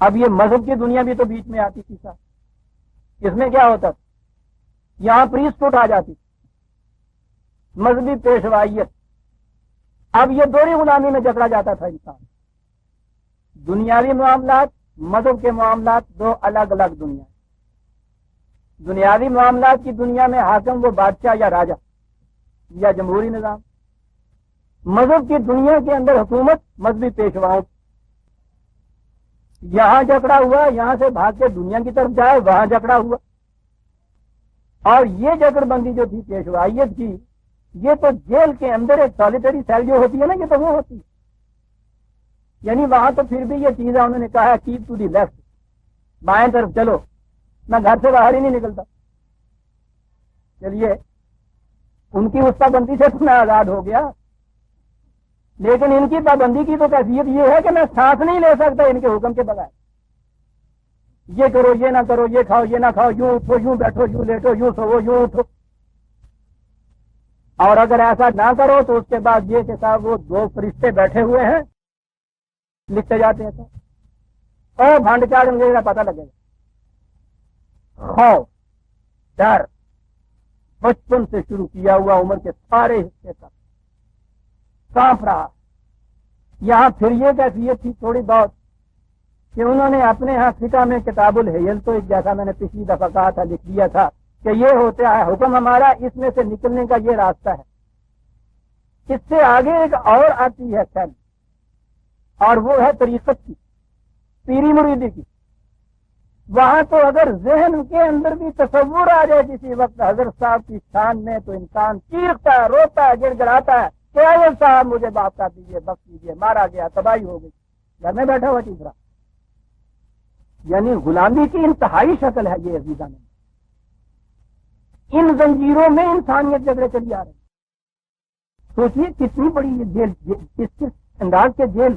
Speaker 1: اب یہ مذہب کی دنیا بھی تو بیچ میں آتی تھی صاحب، اس میں کیا ہوتا تھا، یہاں پریسٹہوڈ آ جاتی، مذہبی پیشوائیت۔ اب یہ دوہری غلامی میں جکڑا جاتا تھا انسان۔ دنیاوی معاملات، مذہب کے معاملات، دو الگ الگ دنیا۔ دنیاوی معاملات کی دنیا میں حاکم وہ بادشاہ یا راجا یا جمہوری نظام، مذہب کی دنیا کے اندر حکومت مذہبی پیشواؤں۔ یہاں جکڑا ہوا، یہاں سے بھاگ کے دنیا کی طرف جائے، وہاں جکڑا ہوا۔ اور یہ جکڑ بندی جو تھی پیشوائیت کی، یہ تو جیل کے اندر ایک سالیٹری سیل جو ہوتی ہے نا، یہ تو وہ ہوتی ہے، یعنی وہاں تو پھر بھی یہ چیز ہے، انہوں نے کہا کیپ ٹو دی لیفٹ، بائیں طرف چلو، میں گھر سے باہر ہی نہیں نکلتا۔ چلیے ان کی اس پابندی سے تو میں آزاد ہو گیا، لیکن ان کی پابندی کی تو کیفیت یہ ہے کہ میں سانس نہیں لے سکتا ان کے حکم کے بغیر۔ یہ کرو، یہ نہ کرو، یہ کھاؤ، یہ نہ کھاؤ، یوں اٹھو، یوں بیٹھو، یوں لیٹو، یوں سو، یوں اٹھو۔ اور اگر ایسا نہ کرو تو اس کے بعد یہ کہ صاحب وہ دو فرشتے بیٹھے ہوئے ہیں، لکھتے جاتے ہیں، اور بھانڈ چاڑ مجھے پتہ لگے گا۔ خوف، ڈر بچپن سے شروع کیا ہوا عمر کے سارے حصے تک کانپ رہا۔ یہاں پھر یہ کیفیت تھی تھوڑی بہت کہ انہوں نے اپنے ہاں فقہ میں کتاب الحیل تو ایک جیسا میں نے پچھلی دفعہ کہا تھا لکھ دیا تھا کہ یہ ہوتا ہے حکم ہمارا، اس میں سے نکلنے کا یہ راستہ ہے۔ اس سے آگے ایک اور آتی ہے خیل، اور وہ ہے طریقت کی، پیری مریدی کی۔ وہاں تو اگر ذہن کے اندر بھی تصور آ جائے کسی وقت حضرت صاحب کی شان میں تو انسان چیختا ہے، روتا ہے، گڑ گڑاتا ہے کہ اے صاحب مجھے معاف کر دیجیے، بخش دیجیے، مارا گیا، تباہی ہو گئی، گھر میں بیٹھا ہوا چیز رہا۔ یعنی غلامی کی انتہائی شکل ہے یہ عزیزان۔ ان زنجیروں میں انسانیت جھگڑے چلی آ رہی ہے۔ سوچیے کتنی بڑی یہ جیل، کس انداز کے جیل،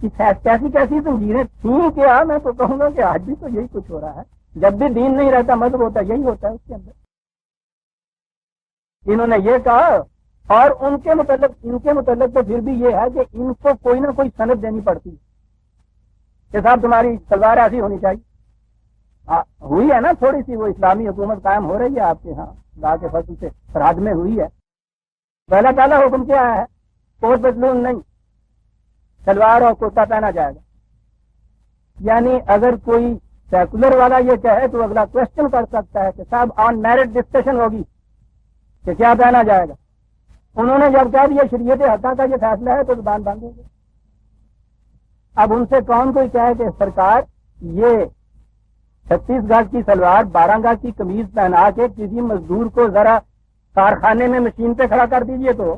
Speaker 1: کیسی زنجیریں تھیں کیا، میں تو کہوں گا کہ آج بھی تو یہی کچھ ہو رہا ہے۔ جب بھی دین نہیں رہتا مذہب ہوتا ہے، یہی ہوتا ہے اس کے اندر۔ انہوں نے یہ کہا، اور ان کے متعلق تو پھر بھی یہ ہے کہ ان کو کوئی نہ کوئی سند دینی پڑتی ہے کہ صاحب تمہاری تلوار ایسی ہونی چاہیے۔ ہوئی ہے نا تھوڑی سی وہ اسلامی حکومت قائم ہو رہی ہے آپ کے ہاں، اللہ کے فضل سے سرحد میں ہوئی ہے۔ پہلا پہلا حکم کیا ہے؟ کوٹ بدلون نہیں، تلوار اور کرتا پہنا جائے گا۔ یعنی اگر کوئی سیکولر والا یہ کہے تو اگلا کوشچن کر سکتا ہے کہ صاحب آن میرٹ ڈسکشن ہوگی کہ کیا پہنا جائے گا۔ انہوں نے جب کہا یہ شریعت حقہ کا یہ فیصلہ ہے تو زبان بند ہو گئی۔ اب ان سے کون کوئی کہے کہ سرکار یہ 36 گز کی سلوار 12 گز کی قمیض پہنا کے کسی مزدور کو ذرا کارخانے میں مشین پہ کھڑا کر دیجئے تو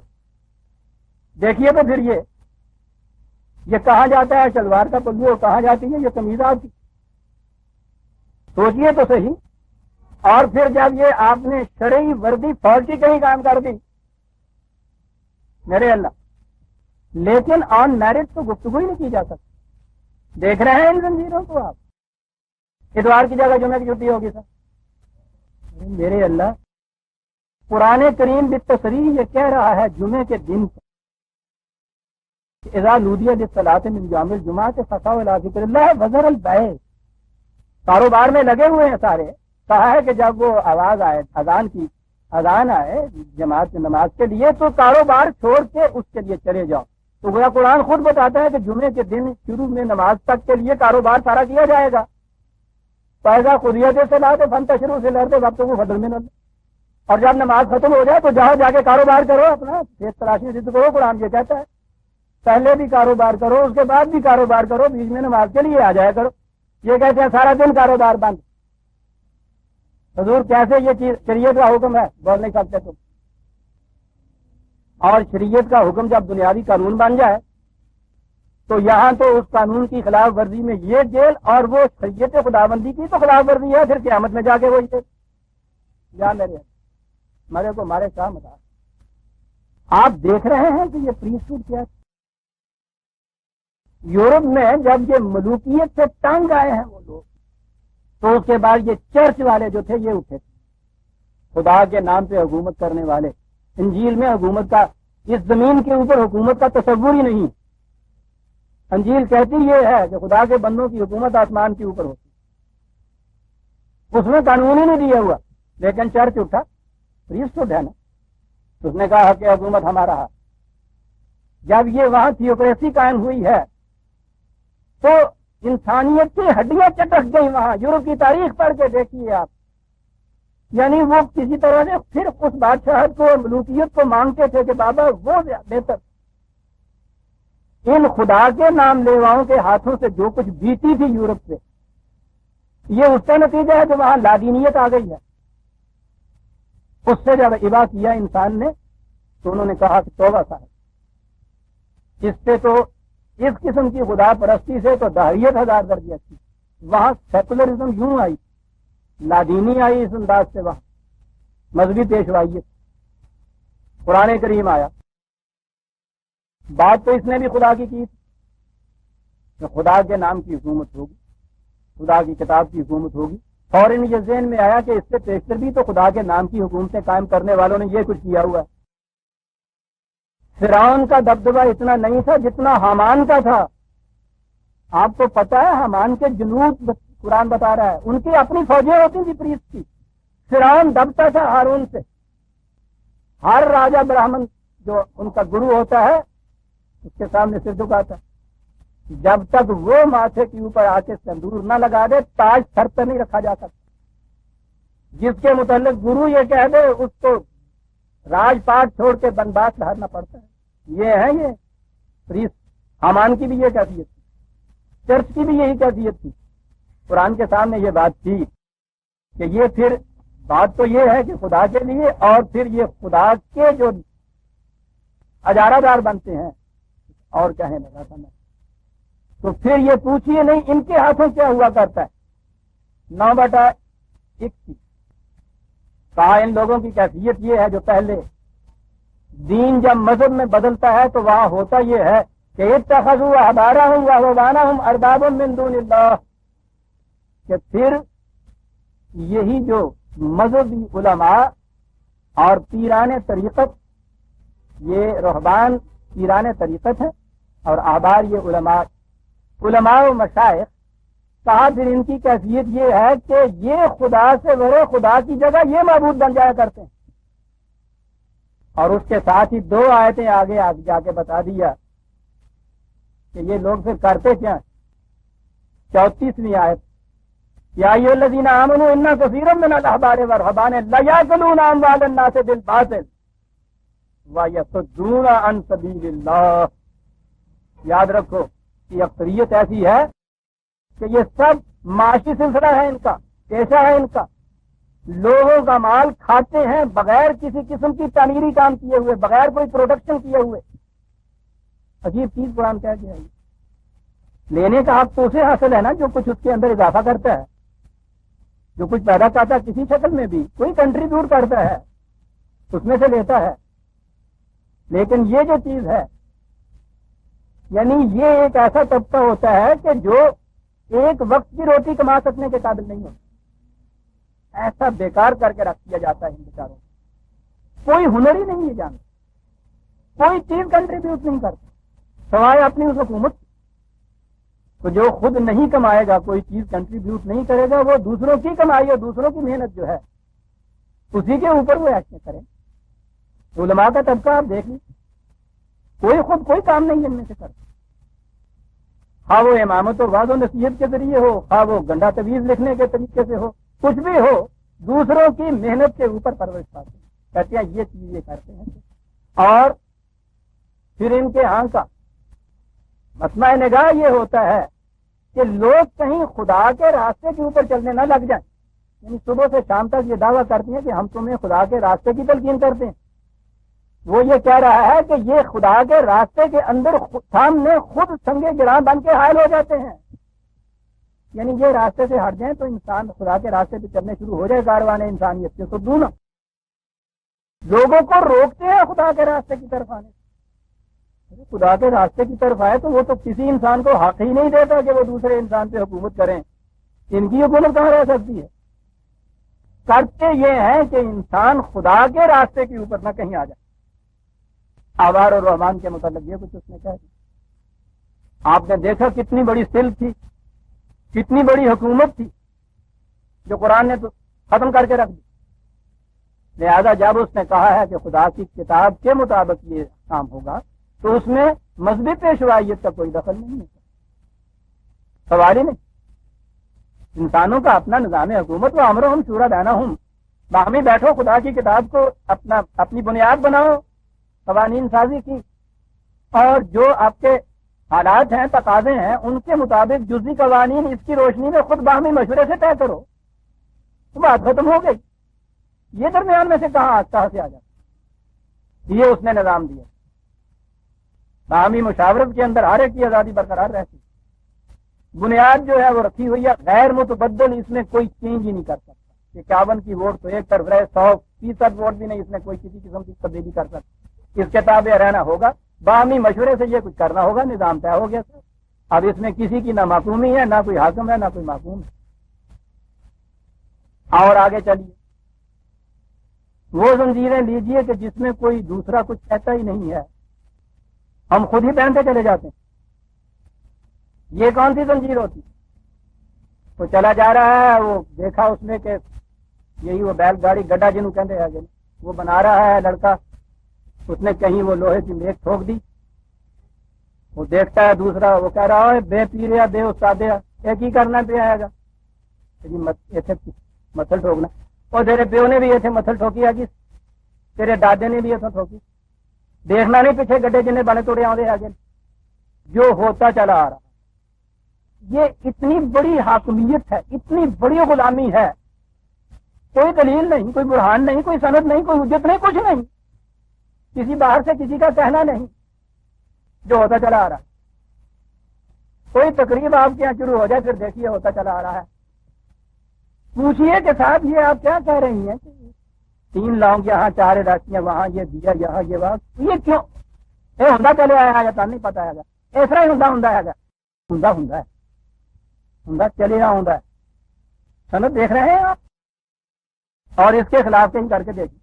Speaker 1: دیکھیے تو پھر یہ کہاں جاتا ہے شلوار کا پلو، کہاں جاتی ہے یہ قمیض آپ کی؟ سوچئے تو صحیح۔ اور پھر جب یہ آپ نے شرعی وردی فوج کی کہیں کام کر دی، میرے اللہ، لیکن آن میرٹ تو گفتگو ہی نہیں کی جا سکتی۔ دیکھ رہے ہیں ان زنجیروں کو آپ؟ اتوار کی جگہ جمعے کی چھٹی ہوگی سر، میرے اللہ۔ قرآن کریم بالتصریح یہ کہہ رہا ہے جمعے کے دن اذا نودی للصلاۃ من یوم الجمعۃ فاسعوا الی ذکر اللہ وذروا البیع۔ کاروبار میں لگے ہوئے ہیں سارے۔ کہا ہے کہ جب وہ آواز آئے اذان آئے جماعت کی نماز کے لیے تو کاروبار چھوڑ کے اس کے لیے چلے جاؤ۔ تو گویا قرآن خود بتاتا ہے کہ جمعے کے دن شروع میں نماز تک کے لیے کاروبار سارا کیا جائے گا۔ فاذا قضیت الصلاۃ فانتشروا فی الارض وابتغوا فضلا من اللہ۔ اور جب نماز ختم ہو جائے تو جاؤ جا کے کاروبار کرو، اپنا کھیت تلاشی ضد کرو، قرآن یہ کہتا ہے۔ پہلے بھی کاروبار کرو، اس کے بعد بھی کاروبار کرو، بیچ میں نماز کے لیے آ جایا کرو۔ یہ کہتے ہیں سارا دن کاروبار بند۔ حضور کیسے یہ چیز شریعت کا حکم ہے؟ بول نہیں سکتے تم۔ اور شریعت کا حکم جب بنیادی قانون بن جائے تو یہاں تو اس قانون کی خلاف ورزی میں یہ جیل، اور وہ شریعت خداوندی کی تو خلاف ورزی ہے، پھر قیامت میں جا کے وہی جیل۔ یا میرے مرے کو مارے کیا مدار۔ آپ دیکھ رہے ہیں کہ یہ پریسٹہوڈ کیا ہے۔ یورپ میں جب یہ ملوکیت سے تنگ آئے ہیں وہ لوگ، تو اس کے بعد یہ چرچ والے جو تھے یہ اٹھے، خدا کے نام پہ حکومت کرنے والے۔ انجیل میں حکومت کا، اس زمین کے اوپر حکومت کا تصور ہی نہیں۔ انجیل کہتی یہ ہے کہ خدا کے بندوں کی حکومت آسمان کے اوپر ہوتی، اس میں قانون ہی نہیں دیا ہوا، لیکن چرچ اٹھا، پریسٹہوڈ ہے نا، اس نے کہا کہ حکومت ہمارا ہے۔ جب یہ وہاں تھیوکریسی قائم ہوئی ہے تو انسانیت کی ہڈیاں چٹک گئی وہاں۔ یورپ کی تاریخ پڑھ کے دیکھیے آپ، یعنی وہ کسی طرح سے پھر اس بادشاہت کو، ملوکیت کو مانگتے تھے کہ بابا وہ بہتر۔ ان خدا کے نام لیواؤں کے ہاتھوں سے جو کچھ بیتی تھی یورپ سے، یہ اس کا نتیجہ ہے کہ وہاں لادینیت آ گئی ہے۔ اس سے جب ابا کیا انسان نے تو انہوں نے کہا کہ توبہ صاحب، اس سے تو اس قسم کی خدا پرستی سے تو دہریت 1000 درجے اچھی۔ وہاں سیکولرزم یوں آئی، لادینی آئی اس انداز سے، وہاں مذہبی پیشوائیت، قرآن کریم آیا۔ بات تو اس نے بھی خدا کی تھی کہ خدا کے نام کی حکومت ہوگی، خدا کی کتاب کی حکومت ہوگی۔ فوراً یہ ذہن میں آیا کہ اس سے پیشتر بھی تو خدا کے نام کی حکومتیں قائم کرنے والوں نے یہ کچھ کیا ہوا ہے۔ فرعون کا دبدبہ اتنا نہیں تھا جتنا حامان کا تھا۔ آپ کو پتا ہے حامان کے جنود قرآن بتا رہا ہے، ان کی اپنی فوجیں ہوتی تھی پریسٹ کی۔ فرعون دبتا تھا ہارون سے۔ ہر راجا برہمن جو ان کا گرو ہوتا ہے اس کے سامنے سر جھکاتا ہے۔ جب تک وہ ماتھے کے اوپر آ کے سندور نہ لگا دے تاج سر پہ نہیں رکھا جا سکتا. جس کے متعلق گرو یہ کہہ دے اس کو راج پاٹ چھوڑ کے بنواس لہرنا پڑتا ہے. یہ ہے یہ پریس. حامان کی بھی یہ کیفیت تھی, چرچ کی بھی یہی کیفیت تھی. قرآن کے سامنے یہ بات تھی کہ یہ پھر بات تو یہ ہے کہ خدا کے لیے, اور پھر یہ خدا کے جو اجارہ دار بنتے ہیں اور کہنے لگا تھا میں. تو پھر یہ پوچھیے نہیں ان کے ہاتھوں کیا ہوا کرتا ہے. 9/1 کہا ان لوگوں کی کیفیت یہ ہے جو پہلے دین جب مذہب میں بدلتا ہے تو وہاں ہوتا یہ ہے کہ اتخذوا احبارهم ورهبانهم اربابا من دون اللہ, کہ پھر یہی جو مذہبی علماء اور پیران طریقت, یہ رہبان پیران طریقت ہے اور احبار یہ علماء و مشائخ. کہا پھر ان کی کیفیت یہ ہے کہ یہ خدا سے بڑے خدا کی جگہ یہ معبود بن جایا کرتے ہیں. اور اس کے ساتھ ہی 2 آیتیں آگے جا کے بتا دیا کہ یہ لوگ پھر کرتے کیا. 34ویں آیت, یا ایھا الذین آمنوا ان کثیرا من الاحبار والرہبان لیأکلون اموال الناس بالباطل ویصدون عن سبیل اللہ. یاد رکھو کہ اکثریت ایسی ہے کہ یہ سب معاشی سلسلہ ہے ان کا, پیشہ ہے ان کا. لوگوں کا مال کھاتے ہیں بغیر کسی قسم کی تعمیری کام کیے ہوئے, بغیر کوئی پروڈکشن کیے ہوئے. عجیب چیز قرآن کہہ دیا. لینے کا حق تو اسے حاصل ہے نا جو کچھ اس کے اندر اضافہ کرتا ہے, جو کچھ پیدا کرتا ہے کسی شکل میں بھی, کوئی کنٹریبیوٹ کرتا ہے اس میں سے لیتا ہے. لیکن یہ جو چیز ہے یعنی یہ ایک ایسا طبقہ ہوتا ہے کہ جو ایک وقت کی روٹی کما سکنے کے قابل نہیں ہوتا. ایسا بیکار کر کے رکھ دیا جاتا ہے ان بیچاروں. کوئی ہنر ہی نہیں ہے جانتا, کوئی چیز کنٹریبیوٹ نہیں کرتا سوائے اپنی اس حکومت. تو جو خود نہیں کمائے گا, کوئی چیز کنٹریبیوٹ نہیں کرے گا, وہ دوسروں کی کمائی اور دوسروں کی محنت جو ہے اسی کے اوپر وہ ایسے کریں. علماء کا طبقہ آپ دیکھ لیجیے, کوئی خود کوئی کام نہیں ان میں سے کرتا. خواہ وہ امامت و وعظ و نصیحت کے ذریعے ہو, خواہ وہ گنڈا تویز لکھنے کے طریقے سے ہو, کچھ بھی ہو, دوسروں کی محنت کے اوپر پرورش پاتے ہیں. کہتے ہیں یہ چیز یہ کرتے ہیں. اور پھر ان کے ہاں کا مسئلہ نگاہ یہ ہوتا ہے کہ لوگ کہیں خدا کے راستے کے اوپر چلنے نہ لگ جائیں. یعنی صبح سے شام تک یہ دعویٰ کرتے ہیں کہ ہم تمہیں خدا کے راستے کی تلقین کرتے ہیں. وہ یہ کہہ رہا ہے کہ یہ خدا کے راستے کے اندر سامنے خود سنگے گراں بن کے حائل ہو جاتے ہیں. یعنی یہ راستے سے ہٹ جائیں تو انسان خدا کے راستے پہ چلنے شروع ہو جائے. کاروان انسانیت کے سدون لوگوں کو روکتے ہیں خدا کے راستے کی طرف آنے. خدا کے راستے کی طرف آئے تو وہ تو کسی انسان کو حق ہی نہیں دیتا کہ وہ دوسرے انسان پہ حکومت کریں. ان کی حکومت کہاں رہ سکتی ہے. کرتے یہ ہیں کہ انسان خدا کے راستے کے اوپر نہ کہیں آ جائے. احبار اور رحمان کے متعلق یہ کچھ اس نے کہہ دیا. آپ نے دیکھا کتنی بڑی سلک تھی, کتنی بڑی حکومت تھی جو قرآن نے تو ختم کر کے رکھ دی. لہذا جب اس نے کہا ہے کہ خدا کی کتاب کے مطابق یہ کام ہوگا تو اس میں مذہبی پیشوائیت کا کوئی دخل نہیں ہے. سوال ہی نہیں. انسانوں کا اپنا نظام حکومت و امرہم شورا بینہم, باہمی بیٹھو خدا کی کتاب کو اپنی بنیاد بناؤ قوانین سازی کی, اور جو آپ کے حالات ہیں تقاضے ہیں ان کے مطابق جزوی قوانین اس کی روشنی میں خود باہمی مشورے سے طے کرو. تو بات ختم ہو گئی. یہ درمیان میں سے کہاں سے آ جاتا. یہ اس نے نظام دیا. باہمی مشاورت کے اندر ہر ایک کی آزادی برقرار رہتی. بنیاد جو ہے وہ رکھی ہوئی ہے غیر متبدل, اس میں کوئی چینج ہی نہیں کر سکتا. 51 کی ووٹ تو ایک طرف رہے, 100% ووٹ بھی نہیں اس میں کوئی کسی قسم کی تبدیلی کر سکتا. اس کے تابع رہنا ہوگا, باہمی مشورے سے یہ کچھ کرنا ہوگا. نظام طے ہو گیا. اب اس میں کسی کی نہ محکومی ہے, نہ کوئی حاکم ہے, نہ کوئی محکوم ہے. اور آگے چلیے, وہ زنجیریں لیجئے کہ جس میں کوئی دوسرا کچھ کہتا ہی نہیں ہے, ہم خود ہی پہنتے چلے جاتے ہیں. یہ کون سی زنجیر ہوتی؟ وہ چلا جا رہا ہے, وہ دیکھا اس نے کہ یہی وہ بیل گاڑی گڈا جنوں کہتے ہیں وہ بنا رہا ہے لڑکا, اس نے کہیں وہ لوہے کی میخ ٹھوک دی, وہ دیکھتا ہے دوسرا، وہ کہہ رہا ہے بے پیر یا بے استاد ایک ہی کرنا پہ آئے گا متل ٹھوکنا، اور تیرے پیو نے بھی ایسے متل ٹھوکی ہے، تیرے دادے نے بھی ایسا ٹھوکی، دیکھنا نہیں پیچھے گڈے جنہیں بنے توڑے آدھے آگے جو ہوتا چلا آ رہا۔ یہ اتنی بڑی حاکمیت ہے، اتنی بڑی غلامی ہے، کوئی دلیل نہیں، کوئی برہان نہیں، کوئی سند نہیں، کوئی حجت نہیں، کچھ نہیں، کسی باہر سے کسی کا کہنا نہیں، جو ہوتا چلا آ رہا۔ کوئی تقریب آپ کے یہاں شروع ہو جائے پھر دیکھیے ہوتا چلا آ رہا ہے، پوچھئے کہ صاحب یہ آپ کیا کہہ رہی ہیں، 3 لونگ یہاں 4 راسیاں وہاں، یہ دیا یہاں یہ وہاں، یہ کیوں یہ ہوں چلے آیا گا نہیں پتا ہے گا، اس طرح ہی ہوں ہے گا، ہوں چلے ہوں سند دیکھ رہے ہیں آپ، اور اس کے خلاف کہیں کر کے دیکھیں۔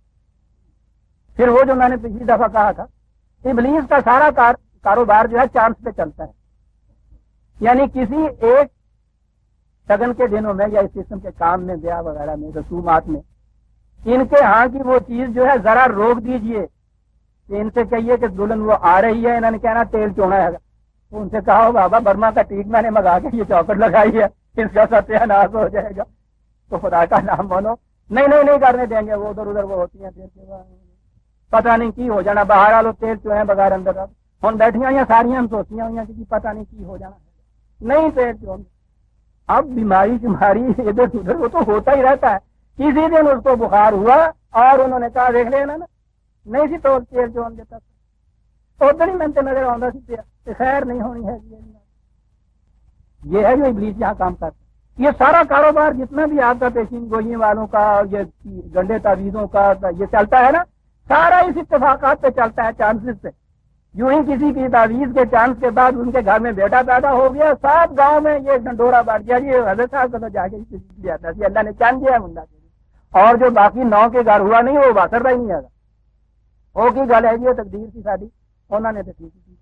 Speaker 1: پھر وہ جو میں نے پچھلی دفعہ کہا تھا، ابلیس کا سارا کاروبار جو ہے چانس پہ چلتا ہے، یعنی کسی ایک شگن کے دنوں میں یا اس قسم کے کام میں، بیاہ وغیرہ میں، رسومات میں، ان کے ہاں کی وہ چیز جو ہے ذرا روک دیجئے کہ ان سے کہیے کہ دلہن وہ آ رہی ہے، انہوں نے کہنا تیل چونا ہے، ان سے کہا ہو بابا برما کا ٹیک میں نے منگا کے یہ چوکٹ لگائی ہے، اس کا ستیہ ناش ہو جائے گا، تو خدا کا نام بولو، نہیں کرنے دیں گے، وہ ادھر وہ ہوتی ہیں پتہ نہیں کی ہو جانا، باہر آ لو تیل چوہیں بغیر اندر ہوں بیٹھیاں ہوئی ساری ہم سوچیاں ہوئی کہ پتہ نہیں کی ہو جانا، نہیں تیل چو۔ اب بیماری ادھر ادھر وہ تو ہوتا ہی رہتا ہے، کسی دن اس کو بخار ہوا اور انہوں نے کہا دیکھ لینا نا، نہیں سی تو تیل چون دیتا ادھر ہی میں نظر آتا سی خیر نہیں ہونی ہے، یہ ہے جو ابلیس یہاں کام کرتا ہے۔ یہ سارا کاروبار جتنا بھی آپ کا پیشین گوئیوں والوں کا، یہ گنڈے تعویذوں کا یہ چلتا ہے نا، سارا اس اتفاقات پہ چلتا ہے، چانسز پہ۔ یوں ہی کسی کی تعویذ کے چانس کے بعد ان کے گھر میں بیٹا پیدا ہو گیا، 7 گاؤں میں یہ ڈنڈورا بڑھ گیا، یہ حضرت صاحب کا تو جا کے لیا تھا، اللہ نے چاند دیا منڈا کے، اور جو باقی 9 کے گھر ہوا نہیں وہ باثر رہا ہی نہیں آگا، وہ کی گل ہے یہ تقدیر کی شادی انہوں نے تو ٹھیک کی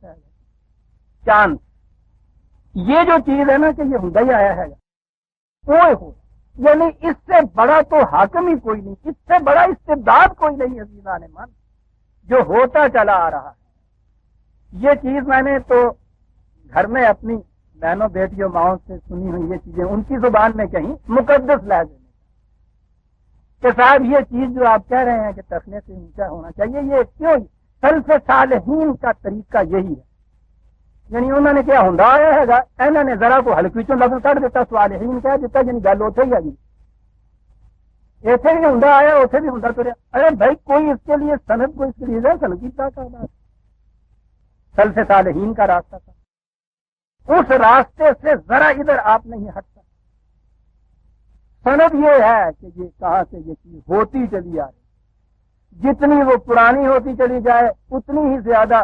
Speaker 1: چاند۔ یہ جو چیز ہے نا کہ یہ ہوندا ہی آیا ہے، وہ یعنی اس سے بڑا تو حاکم ہی کوئی نہیں، اس سے بڑا استبداد کوئی نہیں عزیزان من، جو ہوتا چلا آ رہا ہے۔ یہ چیز میں نے تو گھر میں اپنی بہنوں بیٹیوں ماؤں سے سنی ہوئی، یہ چیزیں ان کی زبان میں کہیں مقدس لہجے میں کہ صاحب یہ چیز جو آپ کہہ رہے ہیں کہ تخنے سے اونچا ہونا چاہیے، یہ کیوں؟ سلف صالحین کا طریقہ یہی ہے، یعنی انہوں نے کیا ہوندا آیا ہے گا، انہوں نے ذرا کو ہلکی چوں لفظ کر دیتا، صالحین کہہ دیتا، یعنی گل اتنے ہی آ گئی، ایسے بھی ہوندا آیا اتنے بھی ہوندا تریا۔ ارے بھائی کوئی اس کے لیے سند کو اس کے لیے سند کی طرح کا سلف صالحین کا راستہ تھا، اس راستے سے ذرا ادھر آپ نہیں ہٹ سکتے۔ سند یہ ہے کہ یہ کہاں سے یہ چیز ہوتی چلی آ رہی، جتنی وہ پرانی ہوتی چلی جائے اتنی ہی زیادہ،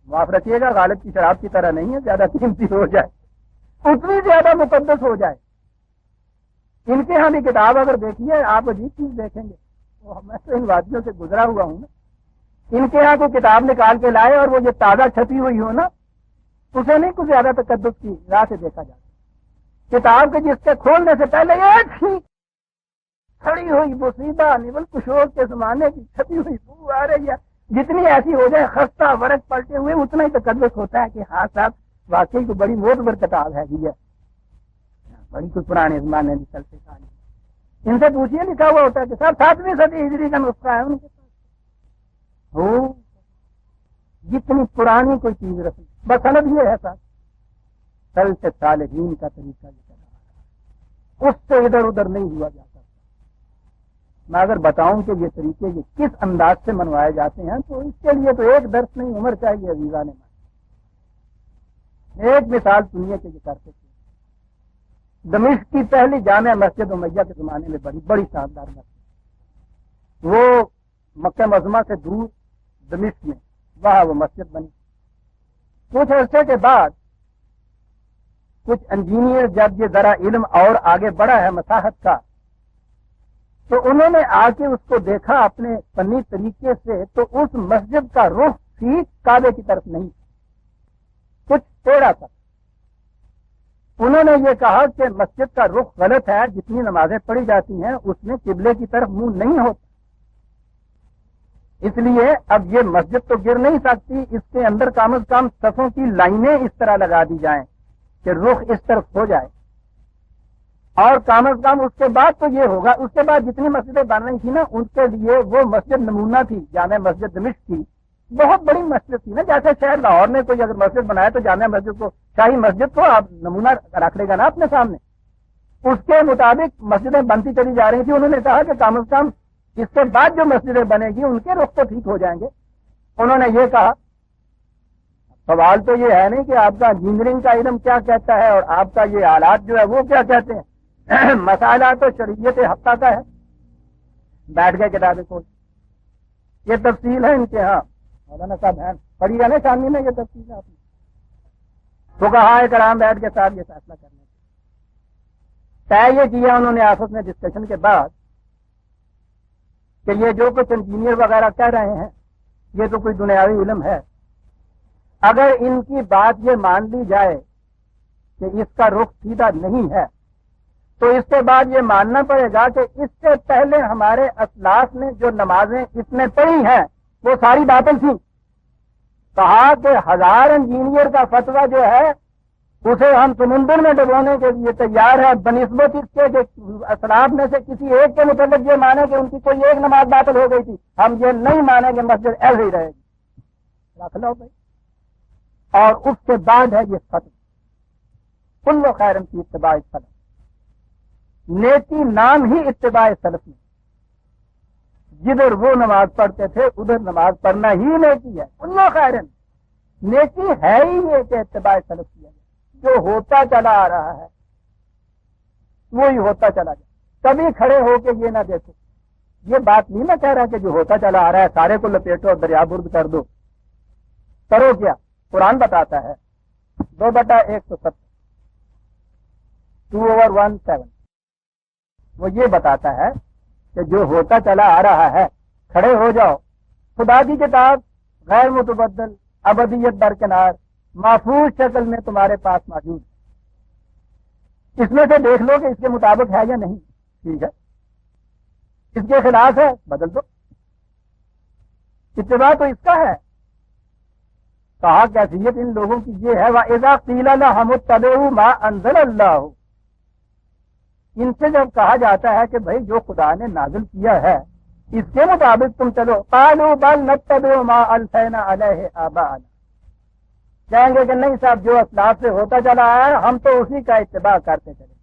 Speaker 1: معاف رکھیے گا غالب کی شراب کی طرح نہیں ہے، زیادہ قیمتی ہو جائے اتنی زیادہ مقدس ہو جائے۔ ان کے ہاں بھی کتاب اگر دیکھیے آپ عجیب چیز دیکھیں گے، وہ میں تو ان وادیوں سے گزرا ہوا ہوں نا، ان کے ہاں کوئی کتاب نکال کے لائے اور وہ یہ تازہ چھپی ہوئی ہو نا، اسے نہیں کچھ زیادہ تقدس کی راہ سے دیکھا جاتا، کتاب کے جس کے کھولنے سے پہلے ایک ہی کھڑی ہوئی مصیبہ نول کشور کے زمانے کی چھپی ہوئی بو آ رہی ہے، جتنی ایسی ہو جائے خستہ ورق پلٹے ہوئے اتنا ہی تقدس ہوتا ہے کہ ہاں صاحب واقعی کو بڑی معتبر کتاب ہے یہ بڑی کوئی پرانے زمانے کی چلتے کہانی۔ ان سے پوچھیے لکھا ہوا ہوتا ہے کہ صاحب 7ویں صدی ہجری کا نسخہ ہے ان کے پاس، ہو جتنی پرانی کوئی چیز رکھی، بس سند یہ ہے صاحب سلف صالحین کا طریقہ یہ چلا، اس سے ادھر ادھر نہیں ہوا جاتا۔ میں اگر بتاؤں کہ یہ طریقے یہ کس انداز سے منوائے جاتے ہیں تو اس کے لیے تو ایک درس نہیں عمر چاہیے عزیزان من۔ ایک مثال سنیے کہ یہ کرتے تھے، دمشق کی پہلی جامع مسجد امیہ کے زمانے میں بڑی شاندار مسجد، وہ مکہ معظمہ سے دور دمشق میں وہاں وہ مسجد بنی۔ کچھ عرصے کے بعد کچھ انجینئر جب یہ ذرا علم اور آگے بڑھا ہے مساحت کا، تو انہوں نے آ کے اس کو دیکھا اپنے فنی طریقے سے، تو اس مسجد کا رخ ٹھیک کعبے کی طرف نہیں، کچھ ٹیڑھا تھا۔ انہوں نے یہ کہا کہ مسجد کا رخ غلط ہے، جتنی نمازیں پڑھی جاتی ہیں اس میں قبلے کی طرف منہ نہیں ہوتا۔ اس لیے اب یہ مسجد تو گر نہیں سکتی، اس کے اندر کم از کم صفوں کی لائنیں اس طرح لگا دی جائیں کہ رخ اس طرف ہو جائے، اور کم از کم اس کے بعد تو یہ ہوگا، اس کے بعد جتنی مسجدیں بن رہی تھی نا ان کے لیے وہ مسجد نمونہ تھی، جامع مسجد دمشق کی بہت بڑی مسجد تھی نا، جیسے شہر لاہور میں کوئی اگر مسجد بنائے تو جامع مسجد کو، شاہی مسجد کو آپ نمونہ رکھ لے گا نا اپنے سامنے، اس کے مطابق مسجدیں بنتی چلی جا رہی تھی۔ انہوں نے کہا کہ کم از کم اس کے بعد جو مسجدیں بنے گی ان کے رخ تو ٹھیک ہو جائیں گے۔ انہوں نے یہ کہا، سوال تو یہ ہے نہیں کہ آپ کا انجینئرنگ کا علم کیا کہتا ہے اور آپ کا یہ آلات جو ہے وہ کیا کہتے ہیں، مسئلہ تو شریعت حقہ کا ہے۔ بیٹھ گئے کتابیں کھول، یہ تفصیل ہے ان کے ہاں، مولانا صاحب ہیں پڑھی ہے نا شامی میں، یہ تفصیل ہے آپ نے فقہائے کرام بیٹھ کے ساتھ یہ فیصلہ کرنے طے یہ کیا انہوں نے آپس میں ڈسکشن کے بعد کہ یہ جو کچھ انجینئر وغیرہ کہہ رہے ہیں یہ تو کوئی دنیاوی علم ہے، اگر ان کی بات یہ مان لی جائے کہ اس کا رخ سیدھا نہیں ہے تو اس کے بعد یہ ماننا پڑے گا کہ اس سے پہلے ہمارے اسلاف نے جو نمازیں اس میں پڑھی ہیں وہ ساری باطل تھیں۔ کہا کہ 1000 انجینئر کا فتویٰ جو ہے اسے ہم سمندر میں ڈبونے کے لیے تیار ہے، بنسبت اس کے کہ اسلاف میں سے کسی ایک کے متعلق یہ مانے کہ ان کی کوئی ایک نماز باطل ہو گئی تھی، ہم یہ نہیں مانیں کہ مسجد ایسے ہی رہے گی، رکھ لو بھائی۔ اور اس کے بعد ہے یہ فتویٰ کل خیر کی اتباع سلف، نیکی نام ہی اتباع سلف میں، جدھر وہ نماز پڑھتے تھے ادھر نماز پڑھنا ہی نیکی ہے، کل خیر نیکی ہے ہی یہ کہ اتباع سلف کیا جائے، جو ہوتا چلا آ رہا ہے وہی ہوتا چلا جائے، کبھی کھڑے ہو کے یہ نہ دیکھو۔ یہ بات نہیں میں کہہ رہا کہ جو ہوتا چلا آ رہا ہے سارے کو لپیٹو اور دریا برد کر دو، کرو کیا؟ قرآن بتاتا ہے 2/170 2/17 وہ یہ بتاتا ہے کہ جو ہوتا چلا آ رہا ہے کھڑے ہو جاؤ، خدا کی کتاب غیر متبدل ابدیت درکنار محفوظ شکل میں تمہارے پاس موجود ہے، اس میں سے دیکھ لو کہ اس کے مطابق ہے یا نہیں، ٹھیک ہے، اس کے خلاف ہے بدل دو، اتباع تو اس کا ہے۔ کہا کیفیت ان لوگوں کی یہ ہے وَإِذَا قِيلَ لَهُمُ اتَّبِعُوا مَا أَنزَلَ اللَّهُ، ان سے جب کہا جاتا ہے کہ بھائی جو خدا نے نازل کیا ہے اس کے مطابق تم چلو، قَالُوا بَلْ نَتَّبِعُ مَا أَلْفَيْنَا عَلَيْهِ آبَاءَنَا، کہیں گے کہ نہیں صاحب جو اسلاف سے ہوتا چلا آیا ہے ہم تو اسی کا اتباع کرتے چلے۔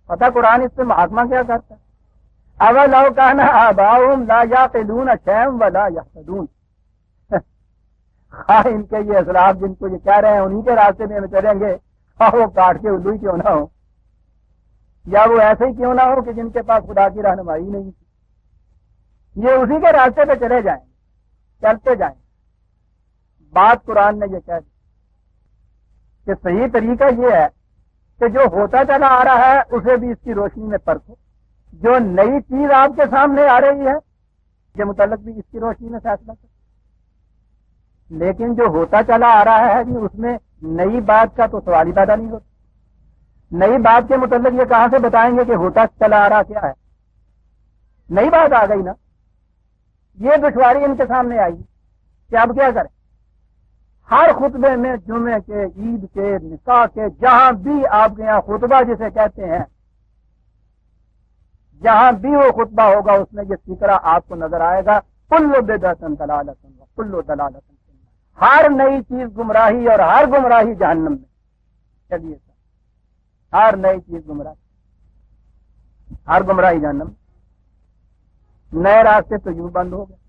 Speaker 1: پتہ قرآن اس سے محاکمہ کیا کرتا ہے، أَوَلَوْ كَانَ آبَاؤُهُمْ لَا يَعْقِلُونَ شَيْئًا وَلَا يَهْتَدُونَ، ہاں ان کے یہ اسلاف جن کو یہ کہہ رہے ہیں انہی کے راستے میں چلیں گے، وہ کاٹ کے الو ہی کیوں نہ ہو، یا وہ ایسے ہی کیوں نہ ہو کہ جن کے پاس خدا کی رہنمائی نہیں تھی، یہ اسی کے راستے پہ چلے جائیں، چلتے جائیں۔ بات قرآن نے یہ کہہ دی کہ صحیح طریقہ یہ ہے کہ جو ہوتا چلا آ رہا ہے اسے بھی اس کی روشنی میں پرکھو، جو نئی چیز آپ کے سامنے آ رہی ہے کے متعلق بھی اس کی روشنی میں فیصلہ کرو، لیکن جو ہوتا چلا آ رہا ہے جی اس میں نئی بات کا تو سوال ہی پیدا نہیں ہوتا۔ نئی بات کے متعلق یہ کہاں سے بتائیں گے کہ ہوتا چلا آ رہا کیا ہے، نئی بات آ گئی نا، یہ دشواری ان کے سامنے آئی کہ اب کیا کریں۔ ہر خطبے میں جمعے کے، عید کے، نکاح کے، جہاں بھی آپ کے یہاں خطبہ جسے کہتے ہیں، جہاں بھی وہ خطبہ ہوگا اس میں یہ فکرہ آپ کو نظر آئے گا، کل بدعۃ ضلالۃ وکل ضلالۃ فی النار، ہر نئی چیز گمراہی اور ہر گمراہی جہنم میں۔ چلیے سر، ہر نئی چیز گمراہی، ہر گمراہی جہنم، نئے راستے تو یوں بند ہو گئے،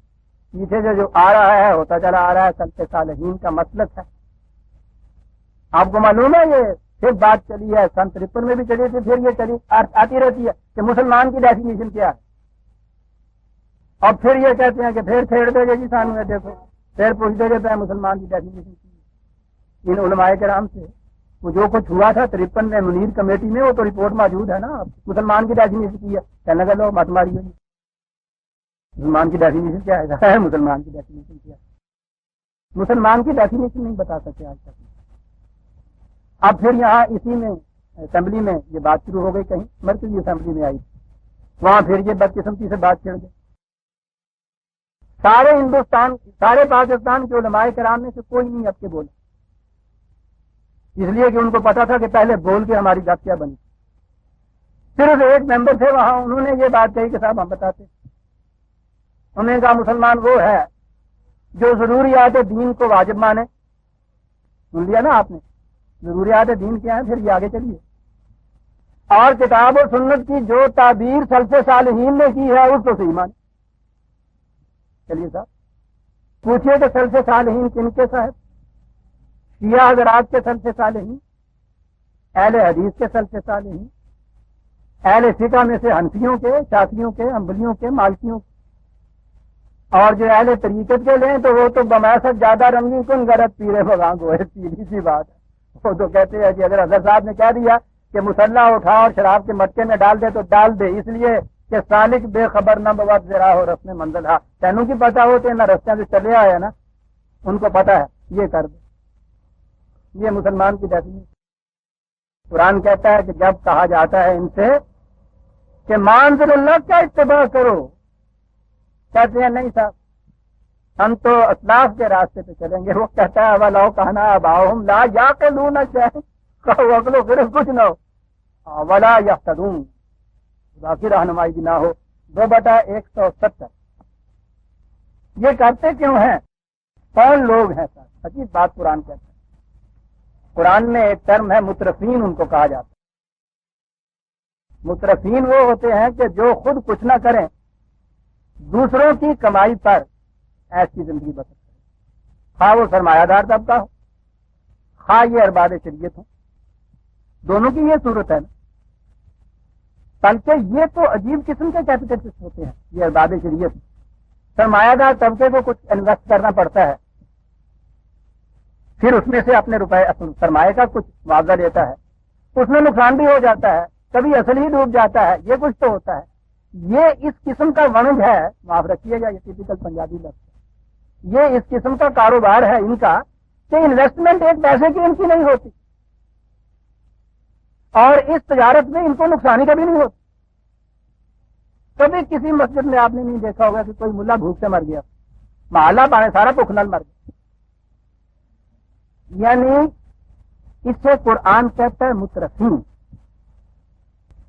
Speaker 1: پیچھے سے جو آ رہا ہے ہوتا چلا آ رہا ہے سلف صالحین کا مسلک ہے۔ آپ کو معلوم ہے یہ پھر بات چلی ہے سن 53 میں بھی چلی تھی، پھر یہ چلی آتی رہتی ہے کہ مسلمان کی ڈیفینیشن کیا ہے، اور پھر یہ کہتے ہیں کہ پھر چھیڑ دے گے جی سانو، دیکھو پھر پوچھتے گے پہ مسلمان کی ڈیفینیشن کی ان علماء کرام سے، وہ جو کچھ ہوا تھا 53 میں منیر کمیٹی میں وہ تو رپورٹ موجود ہے نا، مسلمان کی ڈیفینیشن کی ہے، کہنے لگے لو مت ماری ہوئی، مسلمان کی ڈیفینیشن کیا ہے، مسلمان کی ڈیفینیشن کیا ہے، مسلمان کی ڈیفینیشن نہیں بتا سکتے آج تک۔ اب پھر یہاں اسی میں اسمبلی میں یہ بات شروع ہو گئی، کہیں مرکزی اسمبلی میں آئی، وہاں پھر یہ بدقسمتی سے بات چھڑ گئی سارے ہندوستان، سارے پاکستان کے علماء کرام میں سے کوئی نہیں اب کے بولے، اس لیے کہ ان کو پتا تھا کہ پہلے بول کے ہماری بات کیا بنی۔ صرف ایک ممبر تھے وہاں، انہوں نے یہ بات کہی کہ صاحب ہم بتاتے، انہوں نے کہا مسلمان وہ ہے جو ضروریات دین کو واجب مانے۔ سن لیا نا آپ نے، ضروریات دین کیا ہیں، پھر یہ آگے چلیے، اور کتاب و سنت کی جو تعبیر سلف صالحین نے کی ہے اس کو صحیح مانے۔ چلیے صاحب پوچھئے کہ سلف صالحین کن کے صاحب؟ شیعہ حضرات کے سلف صالحین، اہل حدیث کے سلف صالحین، اہل فقہ میں سے حنفیوں کے، شافعیوں کے، حنبلیوں کے، مالکیوں کے، اور جو اہل طریقت کے لیں تو وہ تو بماسک زیادہ رنگین کن غرض پیرے بغاں گوئے، سیدھی سی بات ہے۔ وہ تو کہتے ہیں کہ اگر حضرت صاحب نے کہہ دیا کہ مسلح اٹھا اور شراب کے مٹکے میں ڈال دے تو ڈال دے، اس لیے کہ سالک بے خبر نہ بوت ذرا ہو رسم منزل ہا، تینوں کی پتا ہوتے نہ رستے سے چلے آئے نا، ان کو پتا ہے یہ کر دے۔ یہ مسلمان کی ڈیفینیشن۔ قرآن کہتا ہے کہ جب کہا جاتا ہے ان سے کہ مانزل اللہ کا اتباع کرو، کہتے ہیں نہیں صاحب ہم تو اسلاف کے راستے پہ چلیں گے۔ وہ کہتا ہے وَلَوْ كَانَ آبَاؤُهُمْ لَا يَعْقِلُونَ شَيْئًا، کہو عقل و فکر کچھ نہ ہو، وَلَا يَهْتَدُونَ، باقی رہنمائی بھی نہ ہو۔ 2/170۔ یہ کرتے کیوں ہیں؟ کون لوگ ہیں صاحب؟ عجیب بات قرآن کہتا ہے۔ قرآن میں ایک ٹرم ہے مترفین، ان کو کہا جاتا ہے۔ مترفین وہ ہوتے ہیں کہ جو خود کچھ نہ کریں، دوسروں کی کمائی پر ایسی زندگی بسر کریں، خواہ وہ سرمایہ دار طبقہ ہو، خواہ یہ ارباب شریعت ہو، دونوں کی یہ صورت ہے نا۔ بلکہ یہ تو عجیب قسم کے کیپیٹلسٹ ہوتے ہیں یہ ارباب شریعت۔ سرمایہ دار طبقے کو کچھ انویسٹ کرنا پڑتا ہے، پھر اس میں سے اپنے روپے سرمایہ کا کچھ معاوضہ لیتا ہے، اس میں نقصان بھی ہو جاتا ہے، کبھی اصل ہی ڈوب جاتا ہے، یہ کچھ تو ہوتا ہے۔ یہ اس قسم کا ونج ہے، معاف رکھیے گا یہ ٹیپیکل پنجابی لفظ، یہ اس قسم کا کاروبار ہے ان کا کہ انویسٹمنٹ ایک پیسے کی ان کی نہیں ہوتی، اور اس تجارت میں ان کو نقصانی کبھی نہیں ہوتی۔ کبھی کسی مسجد میں آپ نے نہیں دیکھا ہوگا کہ کوئی ملا بھوک سے مر گیا، محلہ پانے سارا بھوک نال مر گیا۔ یعنی اس سے قرآن کہتا ہے مترفین۔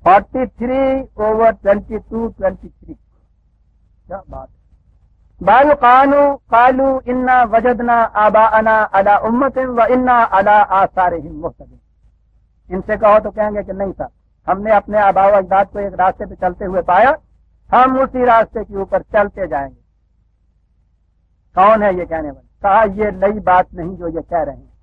Speaker 1: 43/22-23 کیا بات ہے۔ بال قالوا انا وجدنا آباءنا على امۃ وانا على آثارهم مهتدون۔ ان سے کہو تو کہیں گے کہ نہیں صاحب ہم نے اپنے آباء و اجداد کو ایک راستے پہ چلتے ہوئے پایا، ہم اسی راستے کے اوپر چلتے جائیں گے۔ کون ہے یہ کہنے والے؟ کہا یہ نئی بات نہیں جو یہ کہہ رہے ہیں۔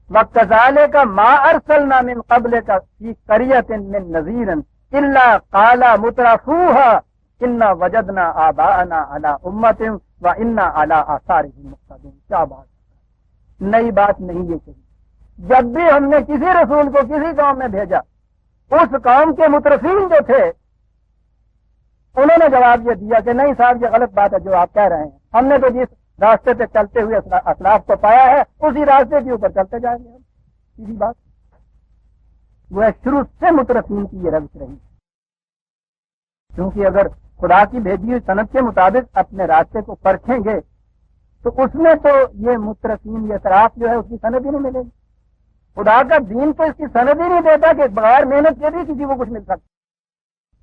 Speaker 1: وَكَذَلِكَ مَا أَرْسَلْنَا مِن قَبْلِكَ فِي قَرْيَةٍ مِّن نَذِيرٍ إِلَّا قَالَ مُتْرَفُوهَا إِنَّا وَجَدْنَا آبَاءَنَا عَلَىٰ أُمَّةٍ وَإِنَّا عَلَىٰ آثَارِهِم مُقْتَدُونَ۔ کیا بات ہے، نئی بات نہیں یہ کہی۔ جب بھی ہم نے کسی رسول کو کسی قوم میں بھیجا، اس قوم کے مترفین جو تھے انہوں نے جواب یہ دیا کہ نہیں صاحب یہ غلط بات ہے جو آپ کہہ رہے ہیں، ہم نے تو جس راستے پہ چلتے ہوئے اسلاف کو پایا ہے اسی راستے کے اوپر چلتے جائیں گے ہم۔ سیدھی بات، وہ شروع سے مترفین کی یہ روش رہی، کیونکہ اگر خدا کی بھیجی ہوئی سند کے مطابق اپنے راستے کو پرکھیں گے تو اس میں تو یہ مترفین یہ اعتراف جو ہے اس کی سند ہی نہیں ملے گی۔ خدا کا دین تو اس کی سند ہی نہیں دیتا کہ بغیر محنت کے بھی کسی کو کچھ مل سکتا،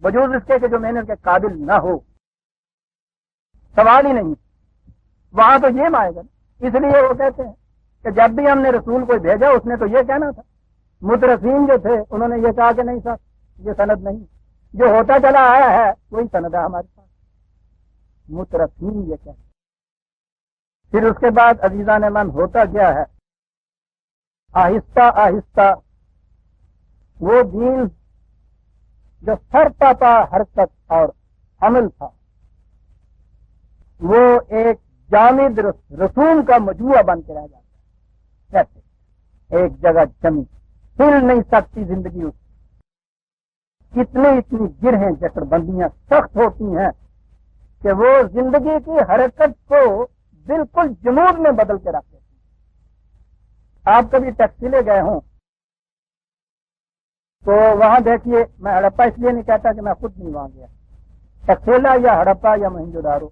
Speaker 1: بجوز اس کے کہ جو محنت کے قابل نہ ہو، سوال ہی نہیں۔ وہاں تو یہ مائے گا، اس لیے وہ کہتے ہیں کہ جب بھی ہم نے رسول کو بھیجا اس نے تو یہ کہنا تھا۔ مترفین جو تھے انہوں نے یہ کہا کہ نہیں صاحب یہ سند نہیں، جو ہوتا چلا آیا ہے وہی سند ہے ہمارے پاس۔ مترفین یہ کہتے ہیں۔ پھر اس کے بعد عزیزان من ہوتا کیا ہے، آہستہ آہستہ وہ دین جو سرتا پا حرکت اور عمل تھا وہ ایک جامد رسوم کا مجموعہ بن کے رہ جاتا ہے، جیسے ایک جگہ جمی ہل نہیں سکتی زندگی، اس اتنی گرہیں جکڑ بندیاں سخت ہوتی ہیں کہ وہ زندگی کی حرکت کو بالکل جمود میں بدل کے رکھ دیتی ہیں۔ آپ کبھی ٹیکسیلے گئے ہوں تو وہاں دیکھیے، میں ہڑپا اس لیے نہیں کہتا کہ میں خود نہیں وہاں گیا، ٹکسیلا یا ہڑپا یا مہنجو دارو،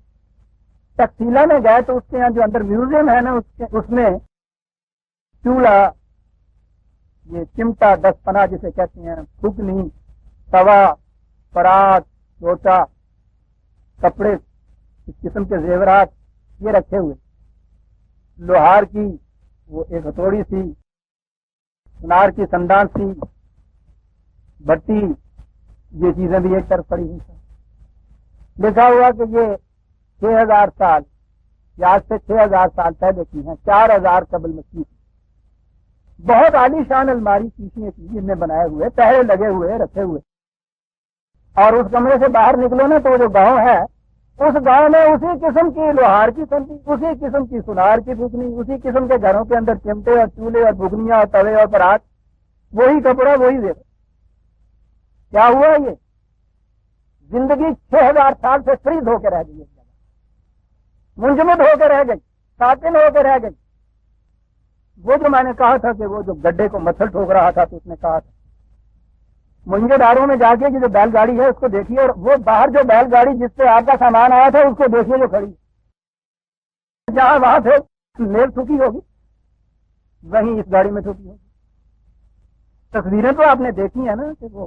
Speaker 1: تکسیلا میں گئے تو اس کے یہاں جو اندر میوزیم ہے نا اس میں چولہا، یہ چمٹا، 10 پناہ جسے کہتے ہیں، پھکنی، توا، پرات، لوٹا، کپڑے، اس قسم کے زیورات یہ رکھے ہوئے، لوہار کی وہ ایک ہتھوڑی سی، سنار کی سندان سی، بٹی، یہ چیزیں بھی ایک طرف پڑی ہوئی ہیں۔ لکھا ہوا کہ یہ 6000 سال یا آج سے 6000 سال پہلے کی ہیں، 4000 قبل مسیح۔ بہت عالی شان الماری شیشے کی جن میں بنائے ہوئے، پہرے لگے ہوئے، رکھے ہوئے۔ اور اس کمرے سے باہر نکلو نا تو جو گاؤں ہے، اس گاؤں میں اسی قسم کی لوہار کی سنتی، اسی قسم کی سنار کی بھگنی، اسی قسم کے گھروں کے اندر چمٹے اور چولہے اور بھگنیاں اور توے اور پرات، وہی کپڑا، وہی زیور۔ کیا ہوا؟ یہ زندگی 6000 سال سے فریز ہو کے رہ گئی، منجمد ہو کے رہ گئی، ساکن ہو کے رہ گئی۔ وہ جو میں نے کہا تھا کہ وہ جو گڈھے کو متھل ٹھوک رہا تھا تو اس نے کہا تھا منجے داروں میں جا کے جو بیل گاڑی ہے اس کو دیکھیے، اور وہ باہر جو بیل گاڑی جس سے آپ کا سامان آیا تھا اس کو دیکھیے جو کھڑی، جہاں وہاں سے میل ٹھوکی ہوگی وہیں اس گاڑی میں ٹھوکی ہوگی۔ تصویریں تو آپ نے دیکھی ہیں نا کہ وہ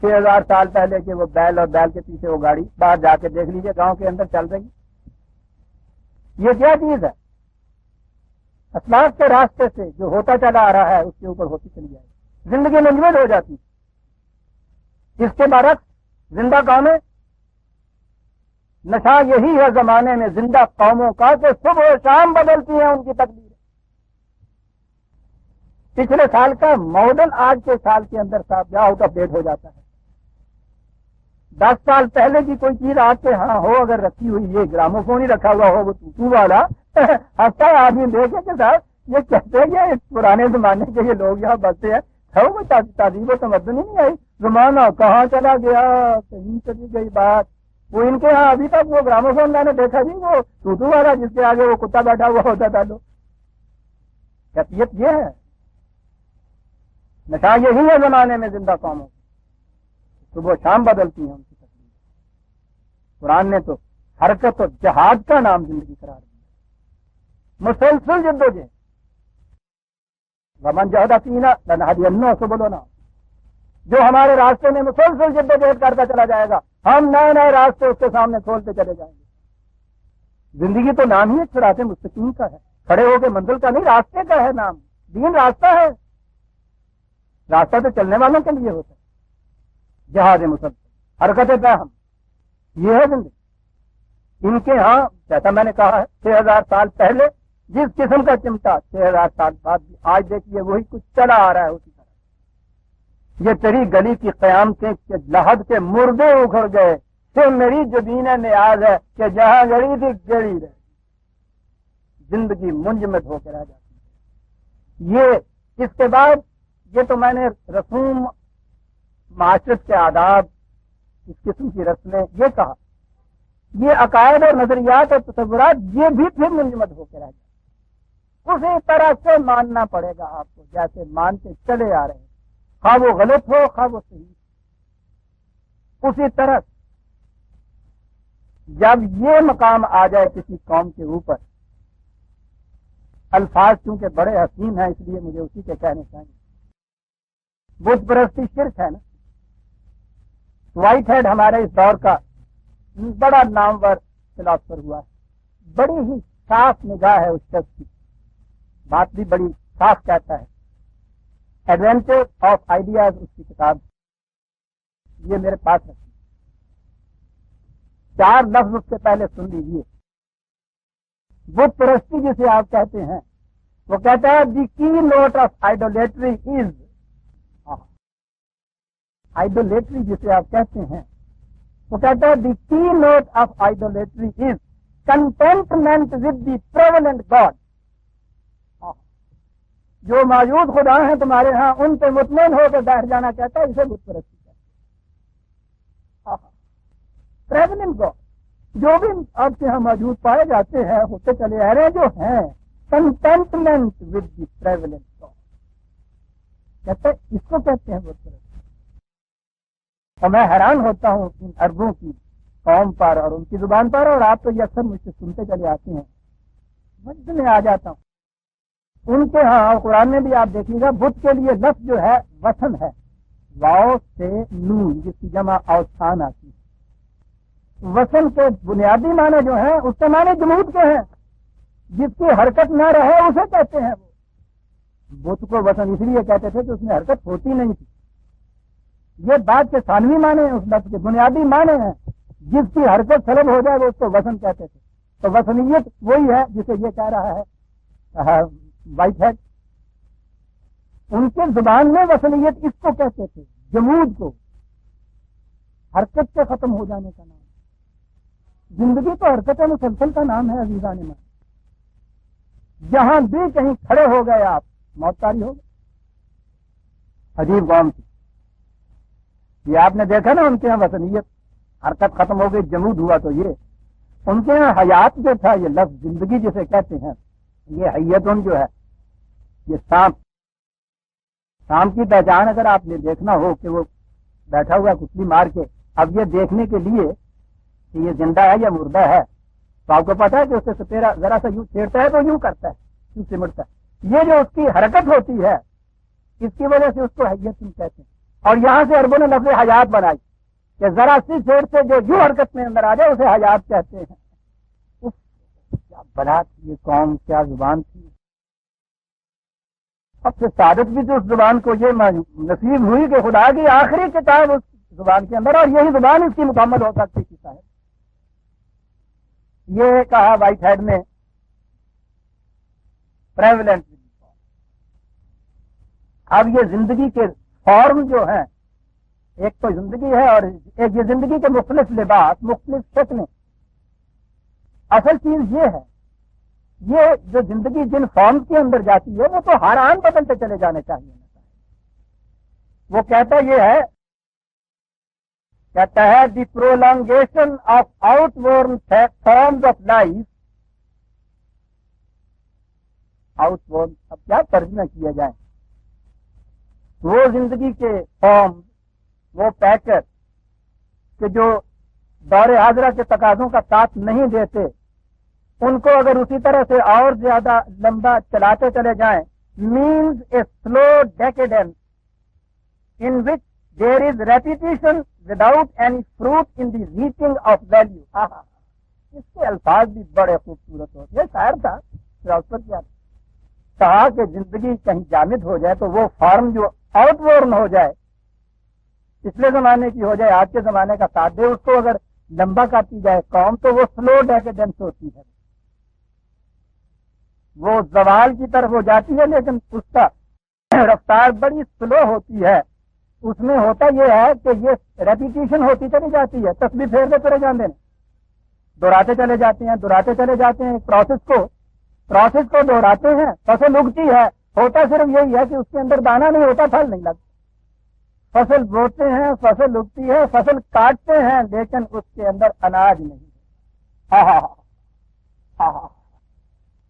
Speaker 1: 6000 سال پہلے کے وہ بیل اور بیل کے پیچھے وہ گاڑی، باہر جا کے دیکھ لیجیے گاؤں کے اندر چل رہی۔ یہ کیا چیز ہے؟ اسلاف کے راستے سے جو ہوتا چلا آ رہا ہے اس کے اوپر ہوتی چلی جائے گی، زندگی منجمد ہو جاتی۔ اس کے برعکس زندہ قومیں، نشہ یہی ہے زمانے میں زندہ قوموں کا کہ صبح و شام بدلتی ہیں ان کی تقدیر۔ پچھلے سال کا ماڈل آج کے سال کے اندر صاحب آؤٹ آف ڈیٹ ہو جاتا ہے۔ 10 سال پہلے کی کوئی چیز آپ کے ہاں ہو اگر رکھی ہوئی، یہ گرامو فون ہی رکھا ہوا ہو وہ ٹوٹو والا، ہفتہ آدمی دیکھے کہ صاحب یہ کہتے ہیں کہ پرانے زمانے کے یہ لوگ یہاں بستے ہیں، کوئی تہذیب و تمدن ہی نہیں آئی، زمانہ کہاں چلا گیا، کہیں چلی گئی بات۔ وہ ان کے ہاں ابھی تک وہ گرامو فون میں نے دیکھا جی وہ ٹوٹو والا جس کے آگے وہ کتا بیٹھا ہوا ہوتا تھا۔ لوگ کیفیت یہ ہے، نشہ یہی ہے زمانے میں زندہ قوموں، صبح شام بدلتی ہیں ان کی تقدیر۔ قرآن نے تو حرکت اور جہاد کا نام زندگی قرار دیا، مسلسل جدوجہد۔ ومن جاہد فینا لنہدینہ سبلنا، جو ہمارے راستے میں مسلسل جدوجہد کرتا چلا جائے گا، ہم نئے نئے راستے اس کے سامنے کھولتے چلے جائیں گے۔ زندگی تو نام ہی صراط مستقیم کا ہے، کھڑے ہو کے منزل کا نہیں، راستے کا ہے نام۔ دین راستہ ہے، راستہ تو چلنے والوں کے لیے ہوتا ہے۔ جہاد مسلسل، حرکت پہم، یہ ہے زندگی۔ ان کے ہاں جیسا میں نے کہا ہے 6000 سال پہلے جس قسم کا چمٹا 6000 سال بعد بھی آج دیکھیے وہی کچھ چلا آ رہا ہے اسی طرح۔ یہ تیری گلی کی قیامتیں کہ لحد کے مردے اکھڑ گئے، پھر میری جبین نیاز ہے کہ جہاں گڑی تھی گڑی رہے۔ زندگی منجمد ہو کے رہ جاتی ہے۔ یہ اس کے بعد یہ تو میں نے رسوم معاشرت کے آداب، اس قسم کی رسمیں یہ کہا، یہ عقائد اور نظریات اور تصورات یہ بھی پھر منجمد ہو کے رہ جائے۔ اسی طرح سے ماننا پڑے گا آپ کو جیسے مانتے چلے آ رہے ہیں، خواہ وہ غلط ہو خواہ وہ صحیح۔ اسی طرح جب یہ مقام آ جائے کسی قوم کے اوپر، الفاظ چونکہ بڑے حسین ہیں اس لیے مجھے اسی کے کہنے چاہیے۔ بت پرستی شرک ہے نا۔ وائٹ ہیڈ ہمارے اس دور کا بڑا نامور فلاسفر ہوا ہے، بڑی ہی صاف نگاہ ہے اس شخص کی، بات بھی بڑی صاف کہتا ہے۔ ایڈونچر آف آئیڈیاز اس کی کتاب یہ میرے پاس رکھی، 4 لفظ اس سے پہلے سن لیجیے۔ بت پرستی جسے آپ کہتے ہیں، وہ کہتا ہے the keynote of idolatry از، آئیڈولیٹری جسے آپ کہتے ہیں وہ کہتا ہے the keynote of idolatry is contentment with the prevalent god. جو موجود خدا ہیں تمہارے ہاں ان پہ مطمئن ہو کے بیٹھ جانا کہتا ہے، اسے بت پرستی کہتے ہیں۔ پریویلنٹ گاڈ، جو بھی آپ کے ہاں موجود پائے جاتے ہیں ہوتے چلے آ رہے ہیں، جو ہیں contentment with the prevalent God, کہتے ہیں اس کو کہتے ہیں بت پرستی۔ اور میں حیران ہوتا ہوں ان اربوں کی قوم پر اور ان کی زبان پر، اور آپ تو یہ اکثر مجھ سے سنتے چلے آتے ہیں، مجھ میں آ جاتا ہوں ان کے ہاں. اور قرآن میں بھی آپ دیکھیے گا بت کے لیے لفظ جو ہے وثن ہے، واؤ سے نون جس کی جمع اوثان آتی ہے. وثن کے بنیادی معنی جو ہیں اس کے معنی جمود کے ہیں، جس کی حرکت نہ رہے اسے کہتے ہیں. وہ بت کو وثن اس لیے کہتے تھے کہ اس میں حرکت ہوتی نہیں تھی. یہ بات کے ثانوی معنی ہیں، اس لفظ کے بنیادی معنی ہیں. جس کی حرکت سلب ہو جائے وہ اس کو وثن کہتے تھے. تو وثنیت وہی ہے جسے یہ کہہ رہا ہے وائٹ ہیڈ. ان کے زبان میں وثنیت اس کو کہتے تھے، جمود کو، حرکت سے ختم ہو جانے کا نام. زندگی تو حرکت مسلسل کا نام ہے عزیزان من. جہاں بھی کہیں کھڑے ہو گئے آپ موت کاری ہو گئے. عجیب قوم تھی یہ، آپ نے دیکھا نا ان کے یہاں وطنیت، حرکت ختم ہو گئی، جمود ہوا. تو یہ ان کے یہاں حیات جو تھا، یہ لفظ زندگی جسے کہتے ہیں، یہ حیتن جو ہے، یہ سانپ کی پہچان اگر آپ نے دیکھنا ہو کہ وہ بیٹھا ہوا کچلی مار کے، اب یہ دیکھنے کے لیے کہ یہ زندہ ہے یا مردہ ہے، تو آپ کو پتا ہے کہ اس سے سپیرا ذرا سا یوں چھیڑتا ہے تو یوں کرتا ہے، یوں سمٹتا ہے. یہ جو اس کی حرکت ہوتی ہے اس کی وجہ سے اس کو حیت کہتے ہیں. اور یہاں سے عربوں نے لفظ حیات بنائی کہ ذرا سی چھیڑ سے جو یوں حرکت میں اندر آ جائے اسے حیات کہتے ہیں. کیا بنا تھی یہ قوم، کیا زبان تھی. اب سے سعادت بھی تو اس زبان کو یہ نصیب ہوئی کہ خدا کی آخری کتاب اس زبان کے اندر، اور یہی زبان اس کی مکمل ہو سکتی تھی. صاحب یہ کہا وائٹ ہیڈ نے پریولنٹ. اب یہ زندگی کے فارم جو ہیں، ایک تو زندگی ہے اور ایک یہ زندگی کے مختلف لباس، مختلف شکلیں. اصل چیز یہ ہے، یہ جو زندگی جن فارم کے اندر جاتی ہے وہ تو ہر آن بدلتے چلے جانے چاہیے. وہ کہتا ہے the prolongation of outworn forms of life. Outworn اب کیا ترجمہ کیا جائے؟ وہ زندگی کے فارم، وہ پیکر کہ جو دور حاضرہ کے تقاضوں کا ساتھ نہیں دیتے، ان کو اگر اسی طرح سے اور زیادہ لمبا چلاتے چلے جائیں، means a slow decadence in which there is repetition without any fruit in the reaching of value. اس کے الفاظ بھی بڑے خوبصورت ہوتے. یہ شاعر تھا فلاسفر کیا کہا کہ زندگی کہیں جامد ہو جائے تو وہ فارم جو آؤٹ وورن ہو جائے، پچھلے زمانے کی ہو جائے، آج کے زمانے کا ساتھ دے، اس کو اگر لمبا کرتی جائے قوم تو وہ سلو ڈیکیڈنس ہوتی ہے. وہ زوال کی طرف ہو جاتی ہے، لیکن اس کا رفتار بڑی سلو ہوتی ہے. اس میں ہوتا یہ ہے کہ یہ ریپیٹیشن ہوتی چلی جاتی ہے، تسبیح پھیرتے چلے جاتے ہیں، دہراتے چلے جاتے ہیں ایک پروسیس کو دہراتے ہیں. فصل اگتی ہے، ہوتا صرف یہی ہے کہ اس کے اندر دانا نہیں ہوتا، پھل نہیں لگتا. فصل بوتے ہیں، فصل اگتی ہے، فصل کاٹتے ہیں، لیکن اس کے اندر اناج نہیں.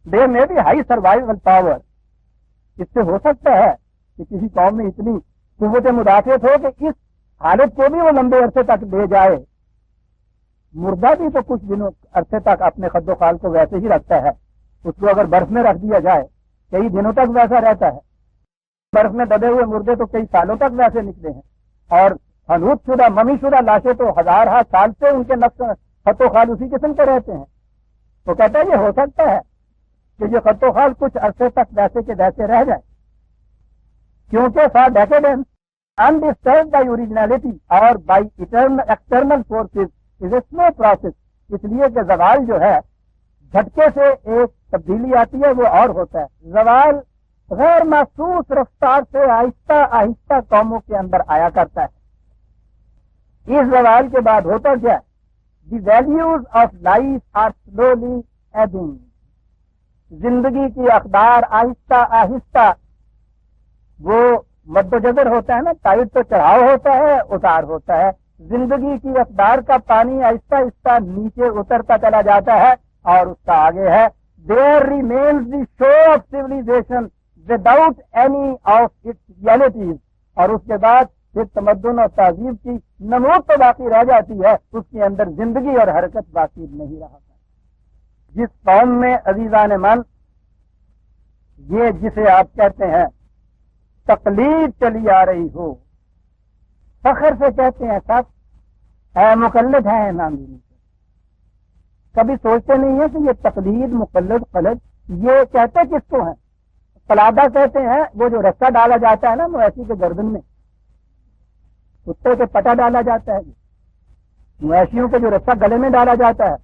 Speaker 1: دے میں بھی ہائی سروائیول پاور. اس سے ہو سکتا ہے کہ کسی قوم میں اتنی قوت مدافعت ہو کہ اس حالت کو بھی وہ لمبے عرصے تک لے جائے. مردہ بھی تو کچھ دنوں عرصے تک اپنے خد و خال کو ویسے ہی رکھتا ہے. اس کو اگر برف میں رکھ دیا جائے کئی دنوں تک ویسا رہتا ہے. برف میں دبے ہوئے مردے تو کئی سالوں تک ویسے نکلے ہیں، اور حنوط شدہ ممی شدہ لاشیں تو ہزارہ سال سے ان کے نفس خط و خال اسی قسم کے رہتے ہیں. تو کہتا ہے یہ ہو سکتا ہے کہ یہ خط و خال کچھ عرصے تک ویسے کے ویسے رہ جائے، کیونکہ for ڈیکیڈنس undisturbed by originality or by external forces is a slow process. اس لیے کہ زوال جو ہے جھٹکے سے ایک تبدیلی آتی ہے، وہ اور ہوتا ہے. زوال غیر محسوس رفتار سے آہستہ آہستہ قوموں کے اندر آیا کرتا ہے. اس زوال کے بعد ہوتا کیا ہے؟ The values of life are slowly ebbing. زندگی کی اقدار آہستہ آہستہ، وہ مد و جزر ہوتا ہے نا، ٹائٹ تو چڑھاؤ ہوتا ہے، اتار ہوتا ہے. زندگی کی اقدار کا پانی آہستہ آہستہ نیچے اترتا چلا جاتا ہے، اور اس کا آگے ہے there remains the show of civilization without any of its realities. اور اس کے بعد پھر تمدن اور تہذیب کی نمود تو باقی رہ جاتی ہے، اس کے اندر زندگی اور حرکت باقی نہیں رہا۔ جس قوم میں عزیزان من یہ جسے آپ کہتے ہیں تقلید چلی آ رہی ہو، فخر سے کہتے ہیں سب اے مقلد ہیں نامی، کبھی سوچتے نہیں ہیں کہ یہ تقلید مقلد قلد یہ کہتے کس کو ہیں؟ قلادہ کہتے ہیں وہ جو رسہ ڈالا جاتا ہے نا مویشی کے گردن میں، کتے کے پٹا ڈالا جاتا ہے، مویشیوں کے جو رسہ گلے میں ڈالا جاتا ہے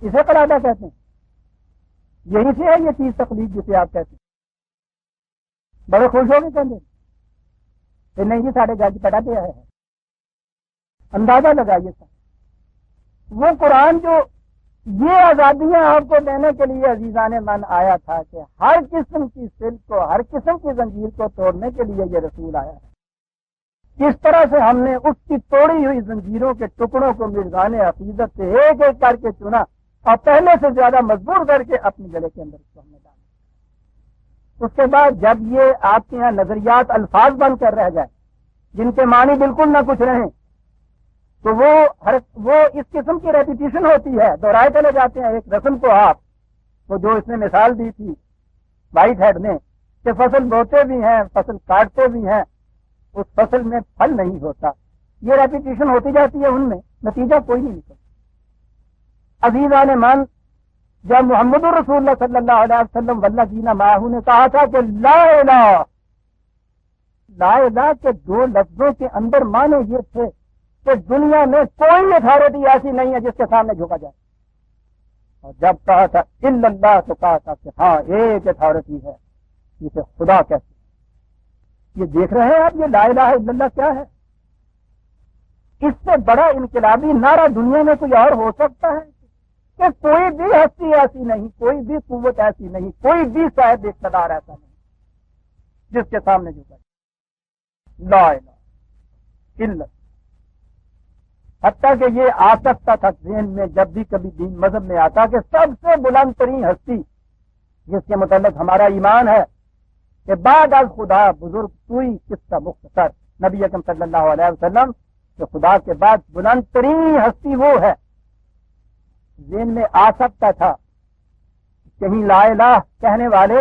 Speaker 1: اسے قلادہ کہتے ہیں۔ یہی سے ہے یہ چیز تقلید جسے آپ کہتے ہیں۔ بڑے خوش ہو گئے کہتے کہ نہیں جی ساڑھے گھر پٹا دیا ہے، اندازہ لگائیے سر وہ قرآن جو یہ آزادیاں آپ کو دینے کے لیے عزیزان من آیا تھا کہ ہر قسم کی سلک کو، ہر قسم کی زنجیر کو توڑنے کے لیے یہ رسول آیا ہے۔ کس طرح سے ہم نے اس کی توڑی ہوئی زنجیروں کے ٹکڑوں کو میزان عقیدت سے ایک ایک کر کے چنا اور پہلے سے زیادہ مضبوط کر کے اپنے گلے کے اندر اس کو ہم نے ڈالا۔ اس کے بعد جب یہ آپ کے یہاں نظریات الفاظ بن کر رہ جائے جن کے معنی بالکل نہ کچھ رہیں تو وہ اس قسم کی ریپیٹیشن ہوتی ہے، دہرائے چلے جاتے ہیں ایک رسم کو۔ آپ وہ جو اس نے مثال دی تھی وائٹ ہیڈ نے کہ فصل بوتے بھی ہیں فصل کاٹتے بھی ہیں، اس فصل میں پھل نہیں ہوتا، یہ ریپیٹیشن ہوتی جاتی ہے، ان میں نتیجہ کوئی نہیں نکلتا۔ عزیزان من جب محمد رسول اللہ صلی اللہ علیہ وسلم والذین معہ نے کہا تھا کہ لا الہ کے دو لفظوں کے اندر معنی یہ تھے کہ دنیا میں کوئی اتھارٹی ایسی نہیں ہے جس کے سامنے جھکا جائے، اور جب کہا تھا الا اللہ تو کہا تھا کہ ہاں ایک اتھارٹی ہے جسے خدا کہتے ہیں۔ یہ دیکھ رہے ہیں آپ یہ لا الہ الا اللہ کیا ہے؟ اس سے بڑا انقلابی نعرہ دنیا میں کوئی اور ہو سکتا ہے کہ کوئی بھی ہستی ایسی نہیں، کوئی بھی قوت ایسی نہیں، کوئی بھی صاحب اقتدار ایسا نہیں جس کے سامنے جھکا جائے لا الہ الا اللہ۔ حتیٰ کہ یہ آ سکتا تھا ذہن میں جب بھی کبھی دین مذہب میں آتا کہ سب سے بلند ترین ہستی جس کے متعلق ہمارا ایمان ہے کہ بعد از خدا بزرگ کوئی قصہ مختصر نبی اکرم صلی اللہ علیہ وسلم کہ خدا کے بعد بلند ترین ہستی وہ ہے، ذہن میں آ سکتا تھا کہیں لا الہ کہنے والے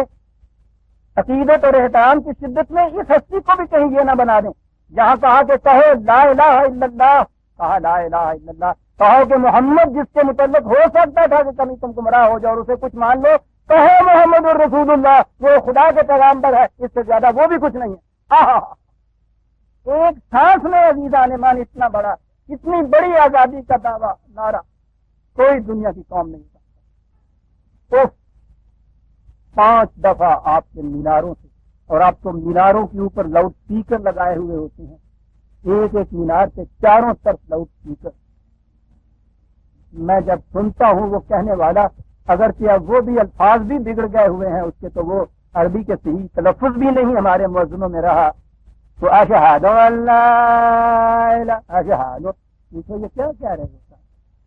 Speaker 1: عقیدت اور احترام کی شدت میں اس ہستی کو بھی کہیں یہ نہ بنا دیں، جہاں کہا کہ کہو لا الہ الا اللہ، کہا لا الہ الا اللہ، کہو کہ محمد جس کے متعلق ہو سکتا تھا کہ کبھی تم گمراہ ہو جاؤ اور اسے کچھ مان لو، کہو محمد الرسول اللہ وہ خدا کے پیغمبر ہے، اس سے زیادہ وہ بھی کچھ نہیں ہے۔ ایک سانس میں عزیزان مان اتنا بڑا، اتنی بڑی آزادی کا دعویٰ نعرہ کوئی دنیا کی قوم نہیں کرتا۔ تو 5 دفعہ آپ کے میناروں سے، اور آپ تو میناروں کے اوپر لاؤڈ اسپیکر لگائے ہوئے ہوتے ہیں، ایک ایک مینار سے چاروں طرف لاؤڈ اسپیکر۔ میں جب سنتا ہوں وہ کہنے والا اگرچہ وہ بھی الفاظ بھی بگڑ گئے ہوئے ہیں اس کے، تو وہ عربی کے صحیح تلفظ بھی نہیں ہمارے مؤذنوں میں رہا، تو اشہد اللہ اشہد، پوچھو یہ کیا کہہ رہے ہوتا ہے؟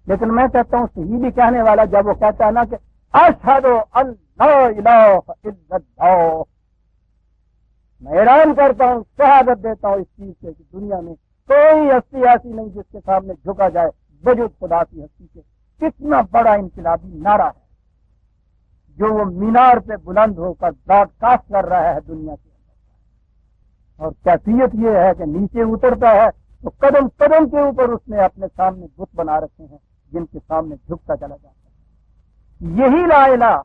Speaker 1: لیکن میں کہتا ہوں صحیح بھی کہنے والا جب وہ کہتا ہے نا کہ اشہد اللہ الہ الا اللہ، میں اعلان کرتا ہوں، شہادت دیتا ہوں اس چیز سے کہ دنیا میں کوئی ہستی ایسی نہیں جس کے سامنے جھکا جائے وجود خدا کی ہستی کے۔ کتنا بڑا انقلابی نعرہ ہے جو وہ مینار پہ بلند ہو کر براڈ کاسٹ کر رہا ہے دنیا کے اندر، اور کیفیت یہ ہے کہ نیچے اترتا ہے تو قدم قدم کے اوپر اس نے اپنے سامنے بت بنا رکھے ہیں جن کے سامنے جھکتا چلا جاتا ہے۔ یہی لا الہ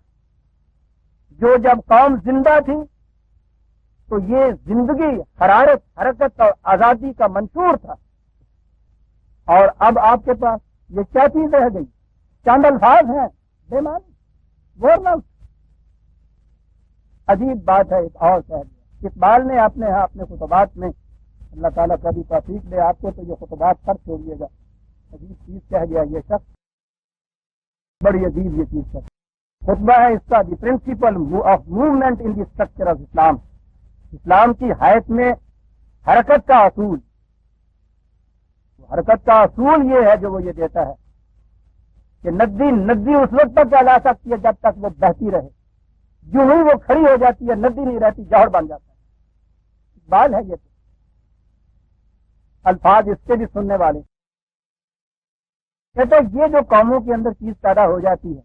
Speaker 1: جو جب قوم زندہ تھی تو یہ زندگی، حرارت، حرکت اور آزادی کا منشور تھا، اور اب آپ کے پاس یہ کیا چیز رہ گئی؟ چند الفاظ ہیں بے معنی، ورنہ عجیب بات ہے۔ ایک اور کہہ دیا اقبال نے اپنے خطبات میں، اللہ تعالیٰ کا بھی توفیق دے آپ کو تو یہ خطبات پر چھوڑیے گا، عجیب چیز کہہ گیا یہ شخص، بڑی عجیب یہ چیز ہے۔ خطبہ ہے اس کا the principle of movement in the structure of Islam, Islam کی حیات میں حرکت کا اصول۔ حرکت کا اصول یہ ہے جو وہ یہ دیتا ہے کہ ندی اس وقت تک چلا سکتی ہے جب تک وہ بہتی رہے، جو ہی وہ کھڑی ہو جاتی ہے ندی نہیں رہتی، جوہر بن جاتا ہے۔ اقبال ہے یہ الفاظ اس کے بھی سننے والے. کہتے یہ جو قوموں کے اندر چیز پیدا ہو جاتی ہے،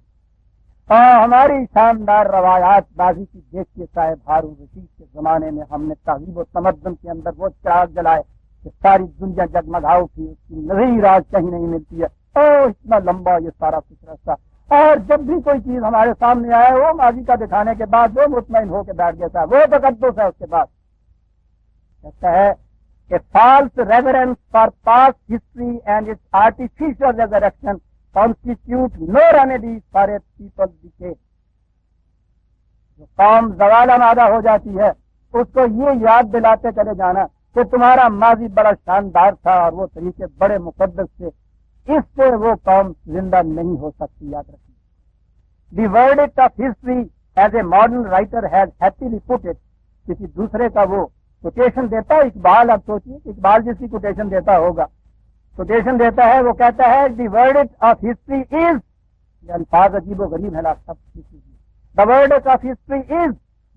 Speaker 1: ہماری شاندار روایات بازی کی دیکھ کے صاحب ہارون رشید کے زمانے میں ہم نے تہذیب و تمدن کے اندر وہ چراغ جلائے کہ ساری دنیا جگمگاؤ کی، اس کی نظیر آج کہیں نہیں ملتی ہے. اتنا لمبا یہ سارا کچھ رستہ، اور جب بھی کوئی چیز ہمارے سامنے آئے وہ ماضی کا دکھانے کے بعد وہ مطمئن ہو کے بیٹھ جاتا ہے، وہ تقدس ہے. اس کے بعد کہتا ہے کہ false reverence for past history and its artificial resurrection constitute no remedy for a people's decay. جو قوم زوال آمادہ ہو جاتی ہے اس کو یہ یاد دلاتے چلے جانا کہ تمہارا ماضی بڑا شاندار تھا اور وہ طریقے بڑے مقدس تھے، اس سے وہ قوم زندہ نہیں ہو سکتی. یاد رکھیے. دی verdict of history as a modern writer has happily put it. کسی دوسرے کا وہ کوٹیشن دیتا ہے، اقبال. اب سوچیے اقبال جس کی کوٹیشن دیتا ہوگا، کوٹیشن دیتا ہے، وہ کہتا ہے دی verdict of history is، یہ الفاظ عجیب و غریب ہے. سب the verdict of history is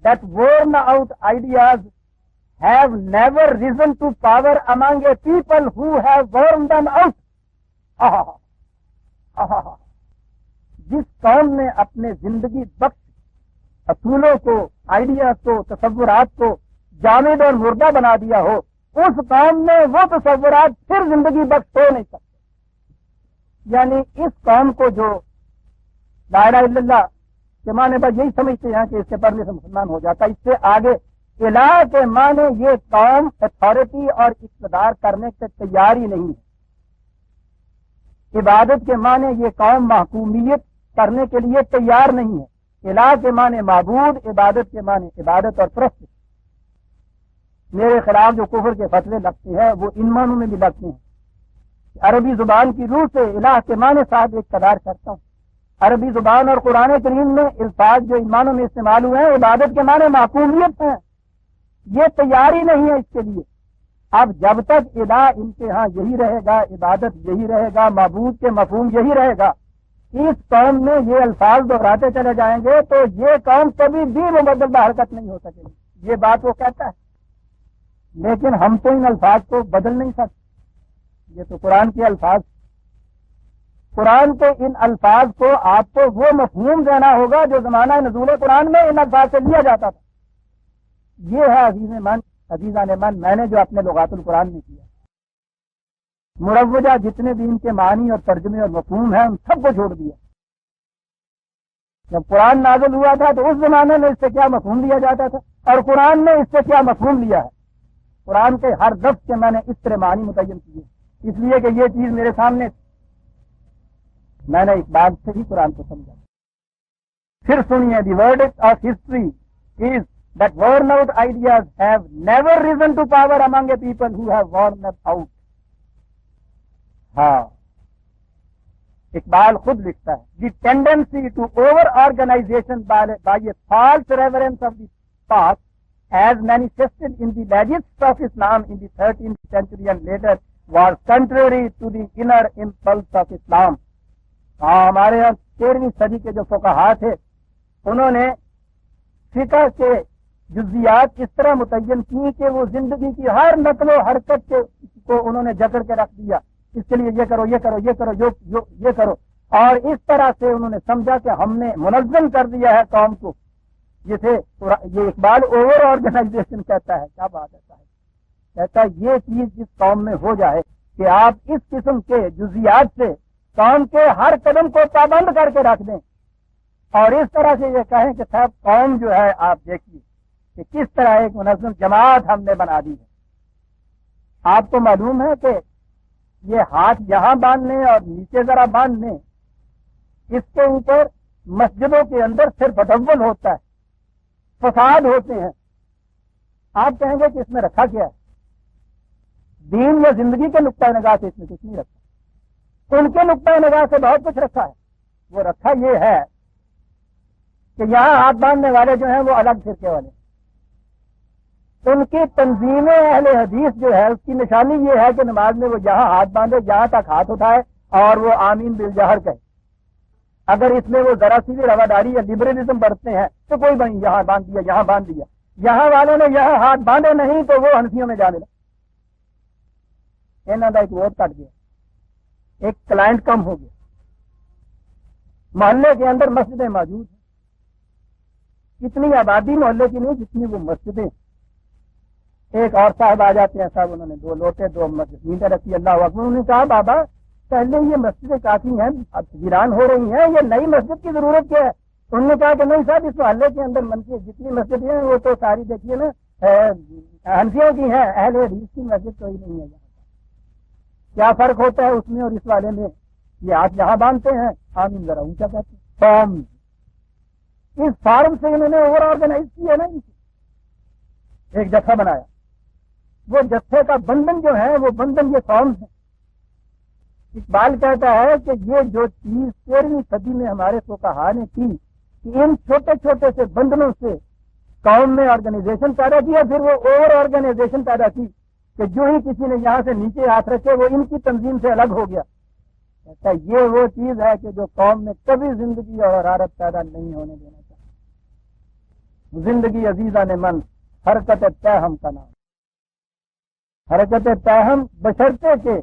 Speaker 1: that worn out ideas have never risen to power among a people who have worn them out. جس قوم نے اپنے زندگی بخش اصولوں کو، آئیڈیاز کو، تصورات کو جامد اور مردہ بنا دیا ہو، اس قوم میں وہ تصورات پھر زندگی بخش ہو نہیں سکتے. یعنی اس قوم کو جو لا الہ الا اللہ کے معنی پر یہی سمجھتے ہیں کہ اس کے پڑھنے سے مسلمان ہو جاتا، اس سے آگے الہ کے معنی یہ قوم اتھارٹی اور اقتدار کرنے کے تیار ہی نہیں ہے. عبادت کے معنی یہ قوم محکومیت کرنے کے لیے تیار نہیں ہے. الہ کے معنی معبود، عبادت کے معنی عبادت اور پرست. میرے خلاف جو کفر کے فتوے لگتے ہیں وہ ان معنوں میں بھی لگتے ہیں. عربی زبان کی روح سے الہ کے معنی صاحب اقتدار کرتا ہوں. عربی زبان اور قرآن کریم میں الفاظ جو ان معنوں میں استعمال ہوئے ہیں، عبادت کے معنی معقولیت ہیں، یہ تیاری نہیں ہے اس کے لیے. اب جب تک الہ ان کے ہاں یہی رہے گا، عبادت یہی رہے گا، معبود کے مفہوم یہی رہے گا، اس قوم میں یہ الفاظ دہراتے چلے جائیں گے تو یہ قوم کبھی بھی مبدل حرکت نہیں ہو سکے گی. یہ بات وہ کہتا ہے، لیکن ہم تو ان الفاظ کو بدل نہیں سکتے. یہ تو قرآن کے الفاظ، قرآن کے ان الفاظ کو آپ کو وہ مفہوم دینا ہوگا جو زمانہ نزول قرآن میں ان الفاظ سے لیا جاتا تھا. یہ ہے عزیزان من میں نے جو اپنے لغات القرآن میں کیا. مروجہ جتنے بھی ان کے معنی اور ترجمے اور مفہوم ہیں ان سب کو چھوڑ دیا. جب قرآن نازل ہوا تھا تو اس زمانے میں اس سے کیا مفہوم لیا جاتا تھا اور قرآن نے اس سے کیا مفہوم لیا ہے. قرآن کے ہر لفظ کے میں نے اس طرح معنی متعین کیے، اس لیے کہ یہ چیز میرے سامنے میں نے ایک بات سے ہی قرآن کو سمجھا. پھر سنیے، دی verdict of history is that worn out ideas have never risen to power among a people who have worn them out. ہاں، اقبال خود لکھتا ہے، the tendency to over organization by a false reverence of the past as manifested in the legacies of Islam in the 13th century and later was contrary to the inner impulse of Islam. ہمارے یہاں 13ویں صدی کے جو فقہا تھے انہوں نے فقہ کے جزیات اس طرح متعین کی کہ وہ زندگی کی ہر نقل و حرکت کو انہوں نے جکڑ کے رکھ دیا. اس کے لیے یہ کرو، یہ کرو، یہ کرو، یہ کرو، اور اس طرح سے انہوں نے سمجھا کہ ہم نے منظم کر دیا ہے قوم کو، جسے یہ اقبال اوور آرگنائزیشن کہتا ہے. کیا بات ہے، کہتا ہے یہ چیز جس قوم میں ہو جائے کہ آپ اس قسم کے جزیات سے قوم کے ہر قدم کو پابند کر کے رکھ دیں اور اس طرح سے یہ کہیں کہ صاحب قوم جو ہے آپ دیکھیے کہ کس طرح ایک منظم جماعت ہم نے بنا دی ہے. آپ کو معلوم ہے کہ یہ ہاتھ یہاں باندھنے اور نیچے ذرا باندھنے، اس کے اوپر مسجدوں کے اندر صرف تڈول ہوتا ہے، فساد ہوتے ہیں. آپ کہیں گے کہ اس میں رکھا کیا ہے؟ دین یا زندگی کے نقطۂ نگاہ سے اس میں کچھ نہیں رکھا. ان کے نقطۂ نگاہ سے بہت کچھ رکھا ہے. وہ رکھا یہ ہے کہ یہاں ہاتھ باندھنے والے جو ہیں وہ الگ فرقے والے. ان کی تنظیم اہل حدیث جو ہے اس کی نشانی یہ ہے کہ نماز میں وہ جہاں ہاتھ باندھے، جہاں تک ہاتھ اٹھائے اور وہ آمین بالجہر کہے. اگر اس میں وہ ذرا سی بھی رواداری یا لبرلزم برتتے ہیں تو کوئی بھائی یہاں باندھ دیا، یہاں باندھ دیا. یہاں والوں نے یہاں ہاتھ باندھے نہیں تو وہ حنفیوں میں جانے لگے. انہوں کا ایک ووٹ کٹ گیا, ایک کلائنٹ کم ہو گیا. محلے کے اندر مسجدیں موجود ہیں, کتنی آبادی محلے کی نہیں جتنی وہ مسجدیں. ایک اور صاحب آ جاتے ہیں, صاحب انہوں نے 2 لوٹے 2 نیندیں رکھی, اللہ اکبر. انہوں نے کہا بابا پہلے یہ مسجدیں کافی ہیں, اب ویران ہو رہی ہیں, یہ نئی مسجد کی ضرورت کیا ہے؟ انہوں نے کہا کہ نہیں صاحب, اس محلے کے اندر منفی جتنی مسجدیں ہیں وہ تو ساری دیکھیے نا حنفیوں کی ہیں, اہل حدیث کی مسجد کوئی نہیں ہے. کیا فرق ہوتا ہے اس میں اور اس والے میں؟ یہ آپ یہاں باندھتے ہیں, آمین ذرا اونچا کہتے ہیں. فارم, اس فارم سے انہوں نے اوور آرگنائز کیا نا, ایک جتھا بنایا. وہ جتھے کا بندھن جو ہے وہ بندھن یہ فارم ہے. اقبال کہتا ہے کہ یہ جو چیز 13ویں صدی میں ہمارے فقہا نے کی کہ ان چھوٹے چھوٹے سے بندھنوں سے قوم میں آرگنائزیشن پیدا کی, پھر وہ اوور آرگنائزیشن پیدا کی کہ جو ہی کسی نے یہاں سے نیچے ہاتھ رکھے وہ ان کی تنظیم سے الگ ہو گیا. کہتا ہے یہ وہ چیز ہے کہ جو قوم میں کبھی زندگی اور حرارت پیدا نہیں ہونے دینا چاہیے. زندگی عزیزہ نے من حرکت تہم کا نام. حرکت تہم بشرطے کہ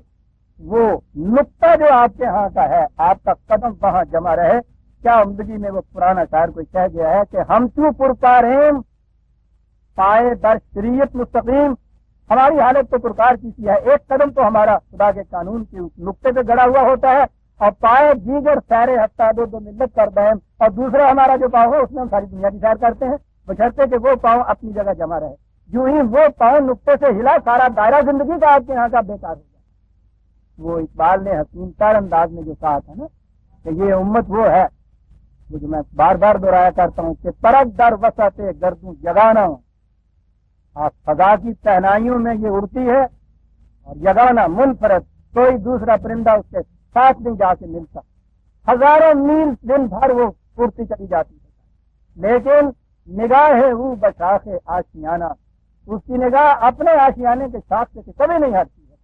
Speaker 1: وہ نقطہ جو آپ کے ہاں کا ہے, آپ کا قدم وہاں جمع رہے. کیا عمدگی میں وہ پرانا شاعر کوئی کہہ گیا ہے کہ ہم تو پرکاریم پائے در شریعت مستقیم. ہماری حالت تو پرکار کی ہے, ایک قدم تو ہمارا خدا کے قانون کے نقطے پہ گڑا ہوا ہوتا ہے, اور پائے دیگر سیرے ہفتہ دو ملت کر دیں, اور دوسرا ہمارا جو پاؤں ہے اس میں ہم ساری دنیا کی سیر کرتے ہیں, بشرطے کہ وہ پاؤں اپنی جگہ جمع رہے. جو ہی وہ پاؤں نقطے سے ہلا, سارا دائرہ زندگی کا آپ کے یہاں کا بیکار ہو گیا. وہ اقبال نے حسین تر انداز میں جو کہا تھا نا کہ یہ امت وہ ہے, وہ جو میں بار بار دہرایا کرتا ہوں کہ پرک در وسط گردوں جگانا, آپ فضا کی تہنائیوں میں یہ اڑتی ہے, اور جگانا منفرد, کوئی دوسرا پرندہ اس کے ساتھ نہیں جا کے ملتا. ہزاروں میل دن بھر وہ اڑتی چلی جاتی ہے, لیکن نگاہ ہے وہ بشاخ آشیانہ, اس کی نگاہ اپنے آشیانے کے شاخ سے کبھی نہیں ہٹتی ہے.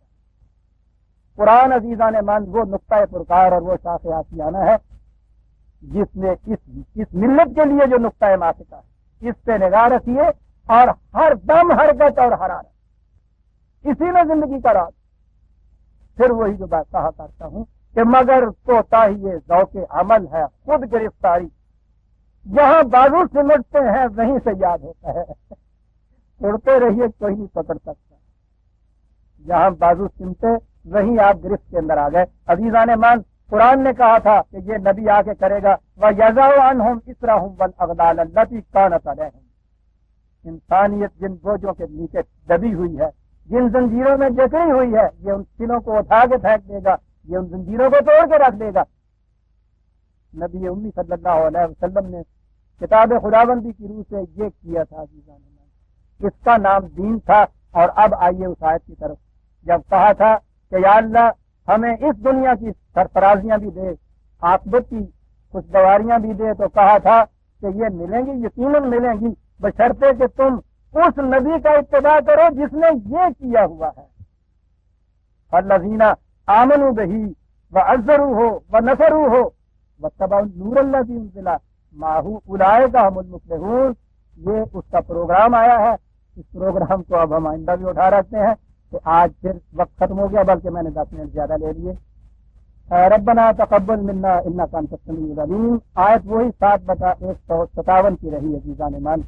Speaker 1: قرآن عزیزان مند وہ نقطۂ پرکار اور وہ شاخ آشیانہ ہے جس نے اس ملت کے لیے جو نقطۂ ماسکہ ہے, اس پہ نگاہ رکھیے, اور ہر دم حرکت اور حرارت, اسی میں زندگی کا راز. پھر وہی جو بات کہا کرتا ہوں کہ مگر کوتاہی ذوق عمل ہے خود گرفتاری, جہاں بازو سمٹتے ہیں وہیں سے یاد ہوتا ہے. اڑتے رہیے کوئی نہیں پکڑ سکتا, جہاں بازو سمٹے وہیں آپ گرفت کے اندر آ گئے. عزیزان مان, قرآن نے کہا تھا کہ یہ نبی آ کے کرے گا وَيَضَعُ عَنْهُمْ إِصْرَهُمْ وَالْأَغْلَالَ الَّتِي كَانَتْ عَلَيْهِمْ. انسانیت جن بوجھوں کے نیچے دبی ہوئی ہے, جن زنجیروں میں جکڑی ہوئی ہے, یہ ان سلوں کو اٹھا کے پھینک دے گا, یہ ان زنجیروں کو توڑ کے رکھ دے گا. نبی امی صلی اللہ علیہ وسلم نے کتاب خداوندی کی روح سے یہ کیا تھا. اس کا نام دین تھا. اور اب آئیے اس آیت کی طرف. جب کہا تھا کہ یا اللہ ہمیں اس دنیا کی سرفرازیاں بھی دے, عاقبت کی خوشگواریاں بھی دے, تو کہا تھا کہ یہ ملیں گی, یقیناً ملیں گی, بشرطے کہ تم اس نبی کا اتباع کرو جس نے یہ کیا ہوا ہے. الذین آمنوا بہ وعزروہ ونصروہ واتبعوا النور الذی انزل معہ اولئک هم المفلحون. یہ اس کا پروگرام آیا ہے. اس پروگرام کو اب ہم آئندہ بھی اٹھا رکھتے ہیں کہ آج پھر وقت ختم ہو گیا, بلکہ میں نے 10 منٹ زیادہ لے لیے. ربنا تقبل منا انک انت السمیع العلیم. آیت وہی 7/157 کی رہی عزیزان ایمان.